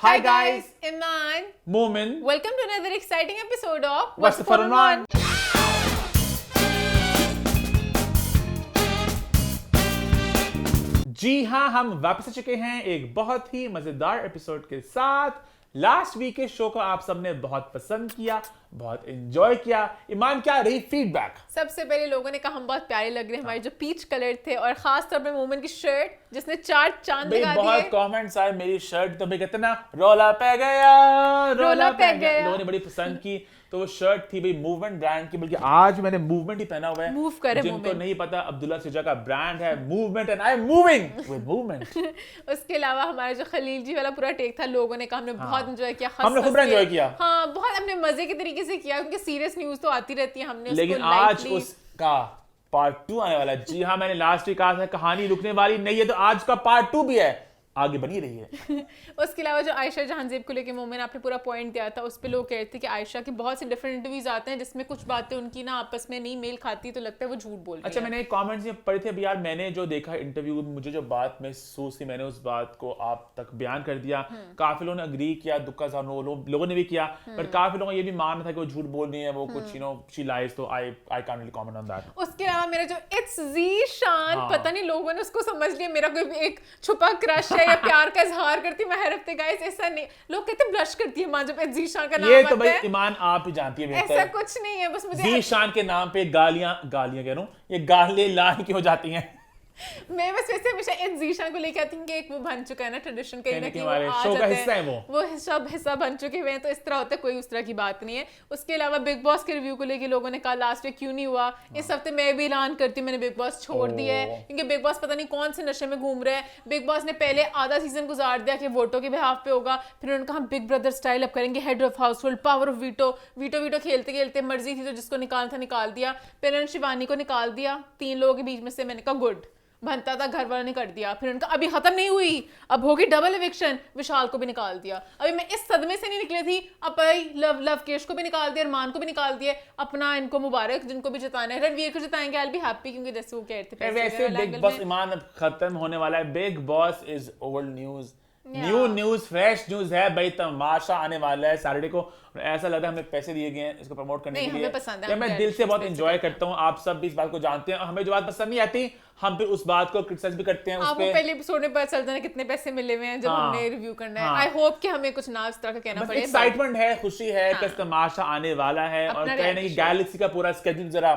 Hi guys, Iman. Momin. Welcome to another exciting episode of What's the Fun One? जी हाँ, हम वापस आ चुके हैं एक बहुत ही मजेदार एपिसोड के साथ। लास्ट वीक के शो को आप सबने बहुत पसंद किया, बहुत एंजॉय किया। ईमान, क्या रही फीडबैक? सबसे पहले लोगों ने कहा हम बहुत प्यारे लग रहे हैं, हमारे जो पीच कलर थे, और खास तौर पे मोमेंट की शर्ट जिसने 4 चांद लगा दिए। बहुत कमेंट्स आए मेरी शर्ट तो भाई कहते ना रोला पे गया, रोला पे गया। लोगों ने बड़ी पसंद की। तो वो शर्ट थी भाई मूवमेंट ब्रांड की, बल्कि आज मैंने मूवमेंट ही पहना हुआ है। मूव करे जिनको मूवमेंट। नहीं पता, अब्दुल्ला सिजा का ब्रांड है movement and I am moving with movement. उसके अलावा हमारा जो खलील जी वाला पूरा टेक था, लोगों ने कहा हमने बहुत एंजॉय किया। हमने खूब एंजॉय किया। हाँ, बहुत हमने मजे के तरीके से किया, क्योंकि सीरियस न्यूज तो आती रहती है। हमने लेकिन आज उसका पार्ट 2 आने वाला है। जी हाँ, मैंने लास्ट वीक कहा था कहानी रुकने वाली नहीं है, तो आज का पार्ट 2 भी है, आगे बनी रही है। उसके अलावा जो आयशा जहांजेब को लेके मोमेंट आपने पूरा पॉइंट दिया था, उस पे लोग कहते थे कि आयशा की बहुत से डिफरेंट इंटरव्यूज आते हैं जिसमें कुछ बातें उनकी ना आपस में नहीं मेल खाती, तो लगता है वो झूठ बोल रही है। अच्छा, मैंने कमेंट्स में पढ़े थे अभी यार, मैंने जो देखा इंटरव्यू में, मुझे जो बात महसूस हुई, मैंने उस बात को आप तक बयान कर दिया। काफी लोगों ने अग्री किया, दुक्का लोगों ने भी किया, पर काफी लोगों को ये भी मानना था कि वो झूठ बोल रही है, वो कुछ शी लाइज, तो I can't really comment on that. उसके अलावा मेरा जो इट्स ज़ीशान, पता नहीं लोगों ने उसको समझ लिया मेरा कोई एक छुपा क्रश है या प्यार का इजहार करती मैं हर हफ्ते। गाइस ऐसा नहीं, लोग कहते ब्लश करती है मां जब इट्स ज़ीशान का नाम आता है। ये तो भाई ईमान आप ही जानती है, ऐसा कुछ नहीं है, बस मुझे ज़ीशान के नाम पे गालियां कह रहा हूं, ये गाली लान की हो जाती हैं। मैं बस वैसे हमेशा इट्स ज़ीशान को लेके आती हूँ कि एक वो बन चुका है ना ट्रेडिशन, कहीं ना कहीं वो आ शो का जाता हिस्सा है, वो हिस्सा बन चुके हुए हैं, तो इस तरह होता है, कोई उस तरह की बात नहीं है। उसके अलावा बिग बॉस के रिव्यू को लेके लोगों ने कहा लास्ट वीक क्यों नहीं हुआ, इस हफ्ते मैं भी ऐलान करती हूँ मैंने बिग बॉस छोड़ दिया है, क्योंकि बिग बॉस पता नहीं कौन से नशे में घूम रहा है। बिग बॉस ने पहले आधा सीजन गुजार दिया कि वोटों के बिहाफ पे होगा, फिर उन्होंने कहा बिग ब्रदर स्टाइल अप करेंगे, head of house hold, power of veto खेलते खेलते मर्जी थी तो जिसको निकालना था निकाल दिया। फिर उन्होंने शिवानी को निकाल दिया 3 लोगों के बीच में से। मैंने कहा गुड, बनता था, घर वालों ने कर दिया। फिर उनका अभी खत्म नहीं हुई, अब होगी डबल एविक्शन, विशाल को भी निकाल दिया। अभी मैं इस सदमे से नहीं निकली थी, अब भाई लव केश को भी निकाल दिया, अरमान को भी निकाल दिया। अपना इनको मुबारक जिनको भी जिताना है, रणवीर को जिताएंगे, आई विल बी हैप्पी, क्योंकि जैसे वो कहते थे वैसे बिग बॉस ईमान अब खत्म होने वाला है। Big boss is old news, new news, fresh news है भाई। तमाशा आने वाला है सैटरडे को, ऐसा लग रहा है हमें पैसे दिए गए हैं इसको प्रमोट करने के लिए। हमें पसंद है, मैं दिल से बहुत एंजॉय करता हूँ, आप सब भी इस बात को जानते हैं। और हमें जो बात पसंद नहीं आती, हम फिर उस बात को क्रिटिसाइज भी करते हैं। आपको पहले एपिसोड में पता चलता है कितने पैसे मिले हुए हैं जब हमने रिव्यू करना है। आई होप कि हमें कुछ ना इस तरह का कहना पड़े। एक्साइटमेंट है, खुशी है कि तमाशा आने वाला है, और कहीं ना कहीं गैलेक्सी का पूरा स्केड्यूल जरा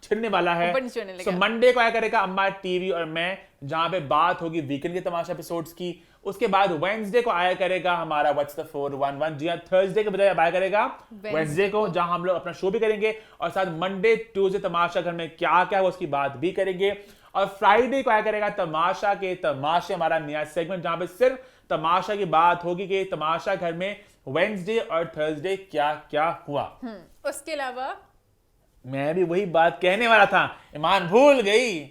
छिड़ने वाला है। तो मंडे को आया करेगा अम्मा टीवी और मैं, जहां पे बात होगी वीकेंड के तमाशा एपिसोड्स की। उसके बाद वेडनेसडे को आया करेगा हमारा व्हाट्स द 411। जी हाँ, थर्सडे के बजाय आया करेगा वेडनेसडे को, जहां हम लोग अपना शो भी करेंगे, और साथ मंडे ट्यूसडे तमाशा घर में क्या क्या है उसकी बात भी करेंगे। और फ्राइडे को आया करेगा तमाशा के तमाशे, हमारा नया सेगमेंट, जहां पे सिर्फ तमाशा की बात होगी कि तमाशा घर में वेडनेसडे और थर्सडे क्या क्या हुआ। उसके अलावा मैं भी वही बात कहने वाला था, ईमान भूल गई।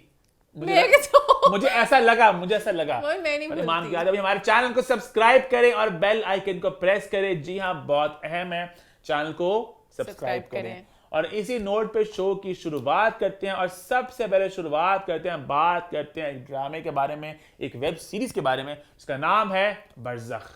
मुझे ऐसा लगा ईमान की याद। हमारे चैनल को सब्सक्राइब करें और बेल आइकन को प्रेस करें। जी हाँ, बहुत अहम है, चैनल को सब्सक्राइब करें। और इसी नोट पे शो की शुरुआत करते हैं, और सबसे पहले शुरुआत करते हैं, बात करते हैं एक ड्रामे के बारे में, एक वेब सीरीज के बारे में, जिसका नाम है बरज़ख।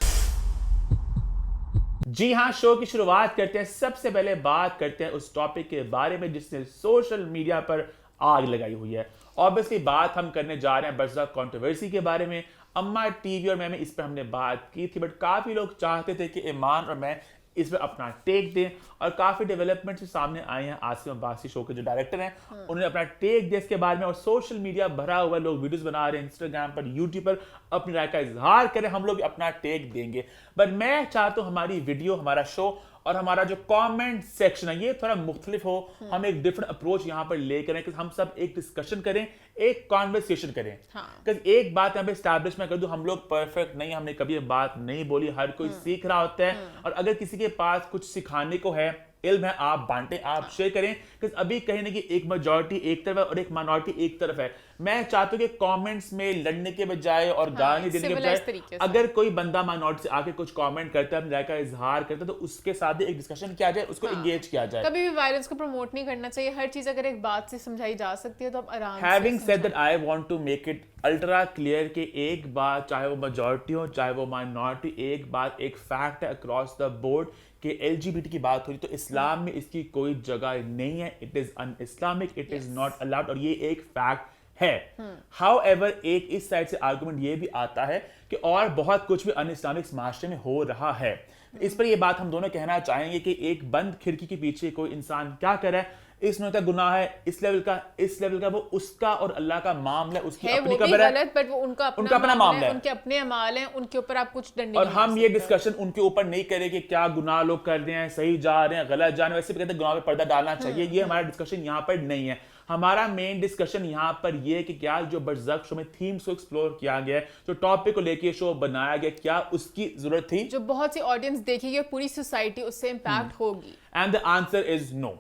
जी हाँ, शो की शुरुआत करते हैं, सबसे पहले बात करते हैं उस टॉपिक के बारे में जिसने सोशल मीडिया पर आग लगाई हुई है। ऑब्वियसली बात हम करने जा रहे हैं बरज़ख कंट्रोवर्सी के बारे में। अम्मा टीवी और मैं इस पर हमने बात की थी, बट काफी लोग चाहते थे कि ईमान और मैं इस पर अपना टेक दें, और काफी डेवलपमेंट सामने आए हैं। आसिम अब्बासी शो के जो डायरेक्टर हैं, उन्होंने अपना टेक दिया इसके बारे में, और सोशल मीडिया भरा हुआ, लोग वीडियोस बना रहे हैं इंस्टाग्राम पर, यूट्यूब पर, अपनी राय का इजहार करें, हम लोग अपना टेक देंगे। बट मैं चाहता हूं हमारी वीडियो, हमारा शो और हमारा जो कमेंट सेक्शन है ये थोड़ा मुख्तलिफ हो। हम एक डिफरेंट अप्रोच यहाँ पर लेकर आए कि हम सब एक डिस्कशन करें, एक कॉन्वर्सेशन करें। एक बात यहाँ पे एस्टैब्लिश मैं कर दूं, हम लोग परफेक्ट नहीं, हमने कभी ये बात नहीं बोली, हर कोई सीख रहा होता है। और अगर किसी के पास कुछ सिखाने को है, इल्म है, आप बांटें, आप शेयर करें, क्योंकि अभी कहीं ना कहीं एक मेजॉरिटी एक तरफ है और एक माइनॉरिटी एक तरफ है। मैं चाहता हूँ कि कमेंट्स में लड़ने के बजाय और गाली देने के civilized बजाय तरीके से। अगर कोई बंदा माइनॉरिटी से आके कुछ कमेंट करता है, अपनी राय का इजहार करता है, तो उसके साथ एक डिस्कशन किया जाए, उसको एंगेज किया जाए। कभी भी वायलेंस को प्रमोट नहीं करना चाहिए। हर चीज अगर एक बात से समझाई जा सकती है तो आप आराम से Having said that, I want to make it ultra clear कि एक बात, चाहे वो मेजॉरिटी हो चाहे वो माइनॉरिटी, एक बात एक फैक्ट है अक्रॉस द बोर्ड कि LGBT की बात हो रही तो इस्लाम में इसकी कोई जगह नहीं है। It is un Islamic, it is not allowed, और ये एक फैक्ट है। हाउएवर एक इस साइड से आर्गुमेंट ये भी आता है कि और बहुत कुछ भी अन इस्लामिक माशरे में हो रहा है। इस पर ये बात हम दोनों कहना चाहेंगे कि एक बंद खिड़की के पीछे कोई इंसान क्या करे, इस नौता गुनाह है, इस लेवल का वो उसका और अल्लाह का मामला, उसकी है, अपनी वो भी कब्र है, गलत, बट वो उनका अपना मामला है, उनके अपने अमाल हैं, उनके ऊपर आप कुछ डंडे और नहीं हम मार ये सकते। डिस्कशन उनके ऊपर नहीं करें कि क्या गुनाह लोग कर रहे हैं, सही जा रहे हैं, गलत जा रहे हैं। वैसे भी कहते हैं गुनाह पे पर्दा डालना चाहिए, ये हमारा डिस्कशन यहाँ पर नहीं है। हमारा मेन डिस्कशन यहाँ पर ये है कि क्या जो बरज़क शो में थीम्स को एक्सप्लोर किया गया है, जो टॉपिक को लेके शो बनाया गया, क्या उसकी जरूरत थी? जो बहुत सी ऑडियंस देखेगी, पूरी सोसाइटी उससे इम्पैक्ट होगी। And the answer is no.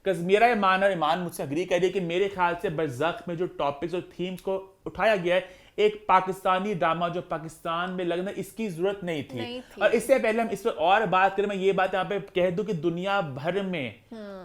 Because मेरा ईमान और ईमान मुझसे अग्री करिए कि मेरे ख्याल से बरज़क में जो टॉपिक्स और थीम्स को उठाया गया है, एक पाकिस्तानी ड्रामा जो पाकिस्तान में लगना, इसकी जरूरत नहीं थी। और इससे पहले हम इस पर और बात करें, मैं ये बात यहाँ पे कह दूं कि दुनिया भर में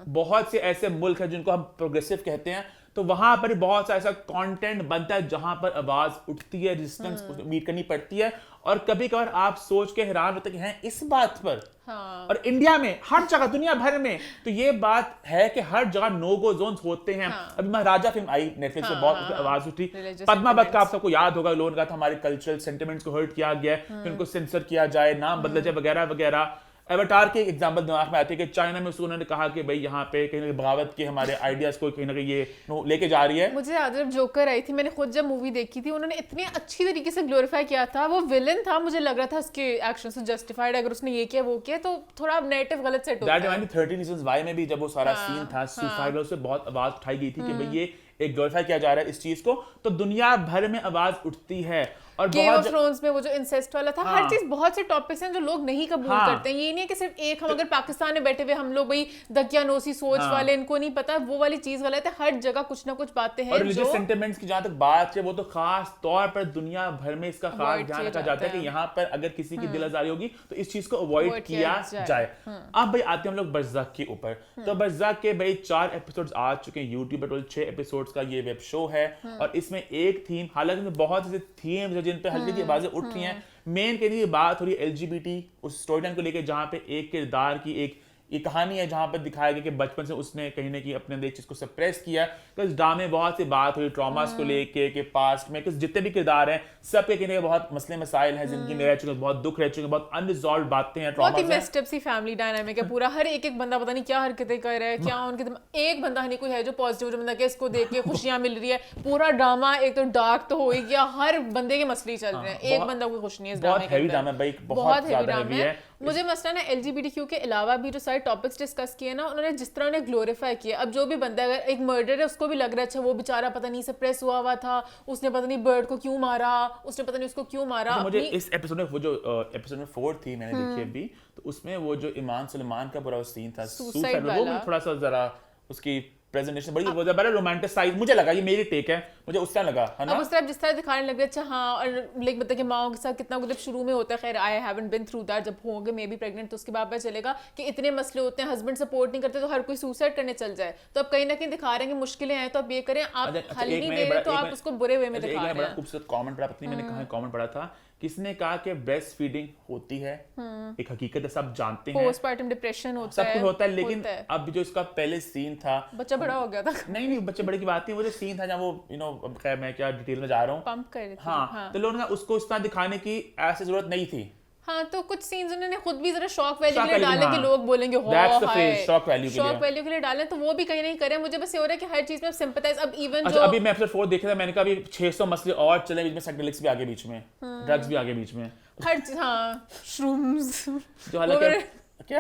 बहुत से ऐसे मुल्क हैं जिनको हम प्रोग्रेसिव कहते हैं, तो वहां पर बहुत सा ऐसा कंटेंट बनता है जहां पर आवाज उठती है, रेजिस्टेंस मीट करनी पड़ती है, और कभी कभार आप सोच के हैरान होते कि हैं इस बात पर। हाँ। और इंडिया में हर जगह, दुनिया भर में तो ये बात है कि हर जगह नो गो जोन्स होते हैं। अभी महाराजा फिल्म आई नेटफ्लिक्स पे, बहुत आवाज उठी। पद्मावत का आप सबको याद होगा, लोगों ने कहा था हमारे कल्चरल सेंटिमेंट्स को हर्ट किया गया है, उनको सेंसर किया जाए, नाम बदला जाए, वगैरह वगैरह। एवटार के एग्जांपल दिमाग में आते हैं कि चाइना में उसको उन्होंने कहा कि भाई यहाँ पे कहीं ना कहीं बगावत के हमारे आइडियाज को कहीं ना कहीं ये लेके जा रही है। मुझे याद है जब जोकर आई थी, मैंने खुद जब मूवी देखी थी, उन्होंने इतने अच्छी तरीके से ग्लोरीफाई किया था। वो विलन था, मुझे लग रहा था उसके एक्शन से जस्टिफाइड, अगर उसने ये किया वो किया तो थोड़ा नेगेटिव गलत सेट होता है। 30 Reasons Why में भी जब वो सारा सीन था, सुसाइड से बहुत आवाज उठाई गई थी कि भाई ये एक ग्लोरीफाई किया जा रहा है इस चीज को, तो दुनिया भर में आवाज उठती है। और गेम ऑफ थ्रोन्स में वो जो इंसेस्ट वाला था, हर चीज, बहुत से टॉपिक्स हैं जो लोग नहीं कबूल करते हैं। ये नहीं है कि सिर्फ एक, हम अगर पाकिस्तान में बैठे हुए हम लोग भाई दकियानोसी सोच वाले, इनको नहीं पता, वो वाली चीज गलत है। हर जगह कुछ ना कुछ बातें हैं। और रिलीजियस सेंटिमेंट्स की जहां तक बात है, वो तो खास तौर पर दुनिया भर में इसका खास ध्यान रखा जाता है कि यहाँ पर अगर किसी की दिल आजारी होगी तो इस चीज को अवॉइड किया जाए। अब भाई आते हैं हम लोग बरज़क के ऊपर। तो बरज़क के भाई 4 एपिसोड्स आ चुके हैं यूट्यूब पर, 6 एपिसोड्स का ये वेब शो है, और इसमें एक थीम, हालांकि बहुत से थीम्स हैं जिन पे हल्की की आवाजें उठ रही हैं। मेन के लिए बात हो रही है LGBT उस स्टोरी लाइन को लेकर, जहां पे एक किरदार की एक ये कहानी है जहां पर दिखाया गया कि बचपन से उसने कहीं ना कहीं अपने अंदर एक चीज को सप्रेस किया। तो इस ड्रामे में बहुत सी बात हुई ट्रॉमास को लेके कि पास्ट में जितने भी किरदार हैं सबके कहीं बहुत मसले मसाइल हैं, जिंदगी में रह चुके, बहुत दुख रह चुके, बहुत अनरिजॉल्व बातें हैं, बहुत ही मेस्ड अप सी फैमिली डायनामिक है पूरा। हर एक बंदा पता नहीं क्या हरकतें कर रहा है, क्या उनके एक बंदा नहीं कोई है जो पॉजिटिव, जो बंदा के इसको देख के खुशियां मिल रही है। पूरा ड्रामा एक तो डार्क तो हो ही गया, हर बंदे के मसले चल रहे हैं, एक बंदा कोई खुश नहीं है इस ड्रामे के अंदर। बहुत हेवी ड्रामा भाई, बहुत ज्यादा हेवी है। मुझे मसला ना LGBTQ के अलावा भी जो सारे टॉपिक्स डिस्कस किए ना, उन्होंने जिस तरह उन्हें ग्लोरीफाई किया। अब जो भी बंदा, अगर एक मर्डर है उसको भी लग रहा है अच्छा वो बेचारा पता नहीं सप्रेस हुआ था, उसने पता नहीं बर्ड को क्यों मारा, उसने पता नहीं उसको क्यों मारा। तो मुझे इस एपिसोड में वो जो एपिसोड में 4 थी मैंने देखी अभी, तो उसमें वो जो ईमान सुलेमान का पूरा सीन था सुसाइड, वो भी थोड़ा सा जरा उसकी प्रेजेंटेशन बड़ी बड़ा रोमांटिसाइज मुझे लगा, ये मेरी टेक है, मुझे उस तरह लगा है ना। अब उस तरह जिस तरह दिखाने लग रहे, अच्छा हाँ, और लाइक मतलब कि माओ के साथ कितना कुछ शुरू में होता है। खैर I haven't been through that, जब होंगे मे बी प्रेग्नेंट तो उसके बाद पता चलेगा कि इतने मसले होते हैं, हस्बैंड सपोर्ट नहीं करते तो हर कोई सुसाइड करने चल जाए। तो अब कहीं ना कहीं दिखा रहे हैं कि मुश्किलें हैं तो आप ये करें, आप हल नहीं दे रहे तो आप उसको बुरे वे में दिखा रहे हैं। बड़ा खूबसूरत कमेंट पढ़ा, पत्नी मैंने कहा कमेंट पढ़ा था, किसने कहा कि ब्रेस्ट फीडिंग होती है, एक हकीकत है, सब जानते हैं, पोस्टपार्टम डिप्रेशन होता है, सब कुछ होता है, लेकिन अब जो इसका पहले सीन था, बच्चा बड़ा हो गया था। नहीं बच्चे बड़े की बात नहीं, वो जो सीन था जहाँ वो खैर मैं क्या डिटेल में जा रहा हूँ, पंप कर रहे थे। हाँ, तो लोगों ने उसको इस तरह दिखाने की ऐसे जरूरत नहीं थी। हाँ, तो कुछ सीन्स उन्होंने खुद भी जरा शॉक वैल्यू के लिए डाले कि लोग बोलेंगे हो हाय, शॉक वैल्यू के लिए डाले, तो वो भी कहीं नहीं करे। मुझे बस ये हो रहा है कि हर चीज में सिंपैथाइज। अब इवन जो अभी मैं एपिसोड 4 देखा था, मैंने कहा अभी 600 मसले और चले बीच में, साइकेडेलिक्स भी आगे बीच में, ड्रग्स भी आगे बीच में, हर चीज, हाँ, श्रूम्स, जो हालांकि क्या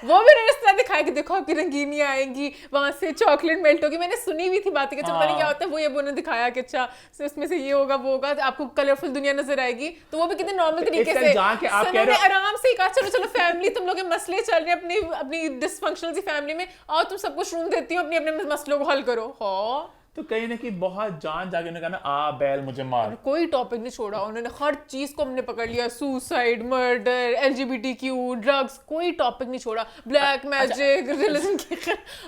वो भी इस तरह दिखाया कि देखो आपकी रंगीनियां आएंगी, वहां से चॉकलेट मेल्ट होगी। मैंने सुनी हुई थी बातें कि पता नहीं क्या होता है, वो ये उन्होंने दिखाया कि अच्छा उसमें से ये होगा वो होगा, आपको कलरफुल दुनिया नजर आएगी। तो वो भी कितने नॉर्मल तरीके से आराम से कहा चलो चलो फैमिली, तुम लोग के मसले चल रहे हैं अपनी डिसफंक्शनल सी फैमिली में, और तुम सबको श्रूम देती हो, अपने अपने मसलों को हल करो। तो कहीं ना कहीं बहुत जान जाके उन्होंने कहा ना आ बैल मुझे मार। कोई टॉपिक नहीं छोड़ा उन्होंने, हर चीज को हमने पकड़ लिया, सुसाइड, मर्डर, LGBTQ, ड्रग्स, कोई टॉपिक नहीं छोड़ा, ब्लैक मैजिक, रिलीजन की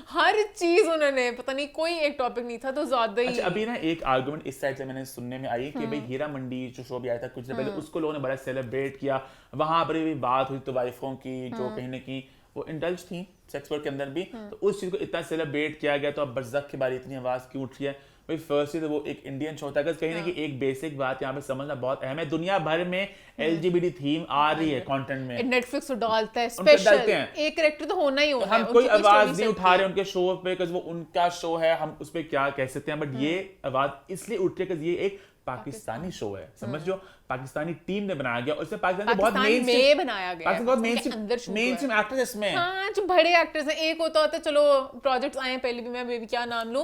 हर चीज उन्होंने, पता नहीं कोई एक टॉपिक नहीं था। तो ज्यादा ही अभी ना एक आर्गुमेंट इस साइड से मैंने सुनने में आई कि भाई हीरा मंडी जो शो भी आया था कुछ दिन पहले, उसको लोगों ने बड़ा सेलिब्रेट किया, वहां पर भी बात हुई तो वाइफों की जो कहीं ना कहीं वो इंडल्ज थी सेक्स वर्क के अंदर भी, तो उस चीज को इतना सेलिब्रेट किया गया। तो अब बरज़क के बारे इतनी आवाज क्यों उठ रही है भाई? फर्स्टली तो वो एक इंडियन शो था, कहीं ना कहीं एक बेसिक बात यहाँ पे समझना बहुत अहम है, दुनिया भर में LGBT थीम आ रही है कंटेंट में, नेटफ्लिक्स तो डालता है स्पेशल, एक कैरेक्टर तो होना ही होना है, हम कोई आवाज नहीं उठा रहे उनके शो पे बिकॉज़ वो उनका शो है, हम उस पे क्या कह सकते हैं, बट ये आवाज इसलिए उठ रही है कि ये एक पाकिस्तानी शो है, समझ जो पाकिस्तानी टीम ने बनाया गया, और इसमें पाकिस्तान के बहुत मेन बनाया गया है, मेन एक्टर्स इसमें, हाँ जो बड़े एक्टर्स हैं। एक होता होता चलो प्रोजेक्ट्स आए पहले भी, मैं बेबी क्या नाम लूं,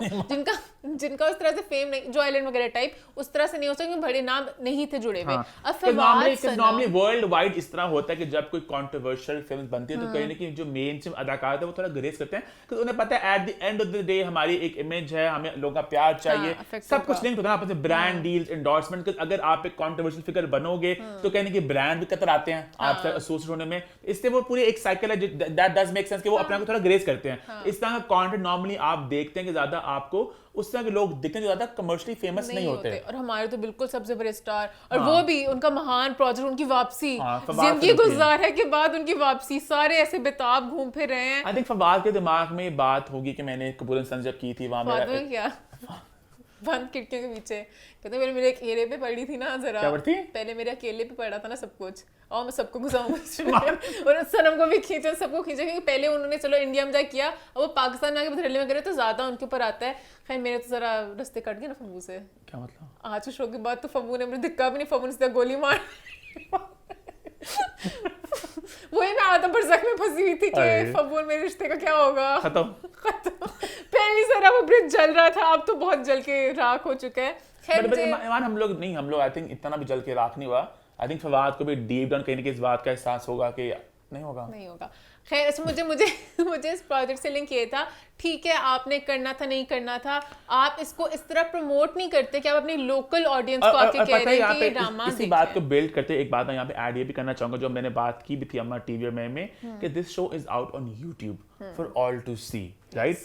जिनका उस तरह से फेम नहीं, जो आइलैंड वगैरह टाइप उस तरह से नहीं हो सकता क्योंकि बड़े नाम नहीं थे जुड़े हुए। नॉर्मली वर्ल्ड वाइड इस तरह होता है कि जब कोई कंट्रोवर्शियल फिल्म बनती है तो कहीं ना कहीं जो मेन स्ट्रीम अदाकार है वो थोड़ा ग्रेस करते हैं, क्योंकि उन्हें पता है at the end of the day हमारी एक इमेज है, हमें लोगों का प्यार चाहिए, सब कुछ लिंक होता है आपस में, ब्रांड डील्स, एंडोर्समेंट। अगर आप एक कंट्रोवर्शियल फिगर बनोगे तो कहने की ब्रांड भी कतर आते हैं आपसे एसोसिएट होने में, इसलिए वो पूरी एक साइकिल है दैट डज मेक सेंस कि वो अपने को थोड़ा ग्रेस करते हैं। इस तरह का कंटेंट नॉर्मली आप देखते हैं कि ज्यादा आपको उस तरह के लोग दिखते हैं जो ज्यादा कमर्शियली फेमस नहीं होते। और हमारे तो बिल्कुल सबसे बड़े स्टार, और वो भी उनका महान प्रोजेक्ट, उनकी वापसी, जिंदगी गुजारे के बाद उनकी वापसी, सारे ऐसे बेताब घूम फिर रहे हैं। आई थिंक फवाद के दिमाग में बात होगी कि मैंने कपूर एंड सन्स जब की थी वहां मेरा क्या बंद खिड़कियों के पीछे, कहते मेरे अकेले पे पड़ी थी ना, जरा पहले मेरे अकेले पे पड़ा था ना सब कुछ, और मैं सबको घुसाऊंगा और सनम को भी खींचा, सबको खींचा, क्योंकि पहले उन्होंने चलो इंडिया में जा किया, और वो पाकिस्तान में आके बदरले में करे तो ज्यादा उनके ऊपर आता है। खैर मेरे तो जरा रास्ते कट गए ना फब्बू से। क्या मतलब? आज शो के बाद तो फब्बू ने मुझे धिक्का भी नहीं, फब्बू ने सीधा गोली मार वही मैं आधा बरसक में फंसी हुई थी कि फब्बू मेरे रिश्ते का क्या होगा, खत्म। पहली सारा वो ब्रिज जल रहा था, अब तो बहुत जल के राख हो चुका है। हम लोग आई थिंक इतना भी जल के राख नहीं हुआ। आई थिंक फवाद को भी डीप डाउन कहीं ना कहीं इस बात का एहसास होगा कि नहीं होगा। खैर अच्छा, मुझे इस प्रोजेक्ट से लिंक ये था, ठीक है आपने करना था नहीं करना था, आप इसको इस तरह प्रमोट नहीं करते कि आप अपनी लोकल ऑडियंस को आके कह रहे हैं कि ये ड्रामा इसी बात को बिल्ड करते एक बात मैं यहाँ पे ऐड ये भी करना चाहूंगा जो मैंने बात की भी थी अम्मा टीवी और में कि this show is out on YouTube for all to see, right?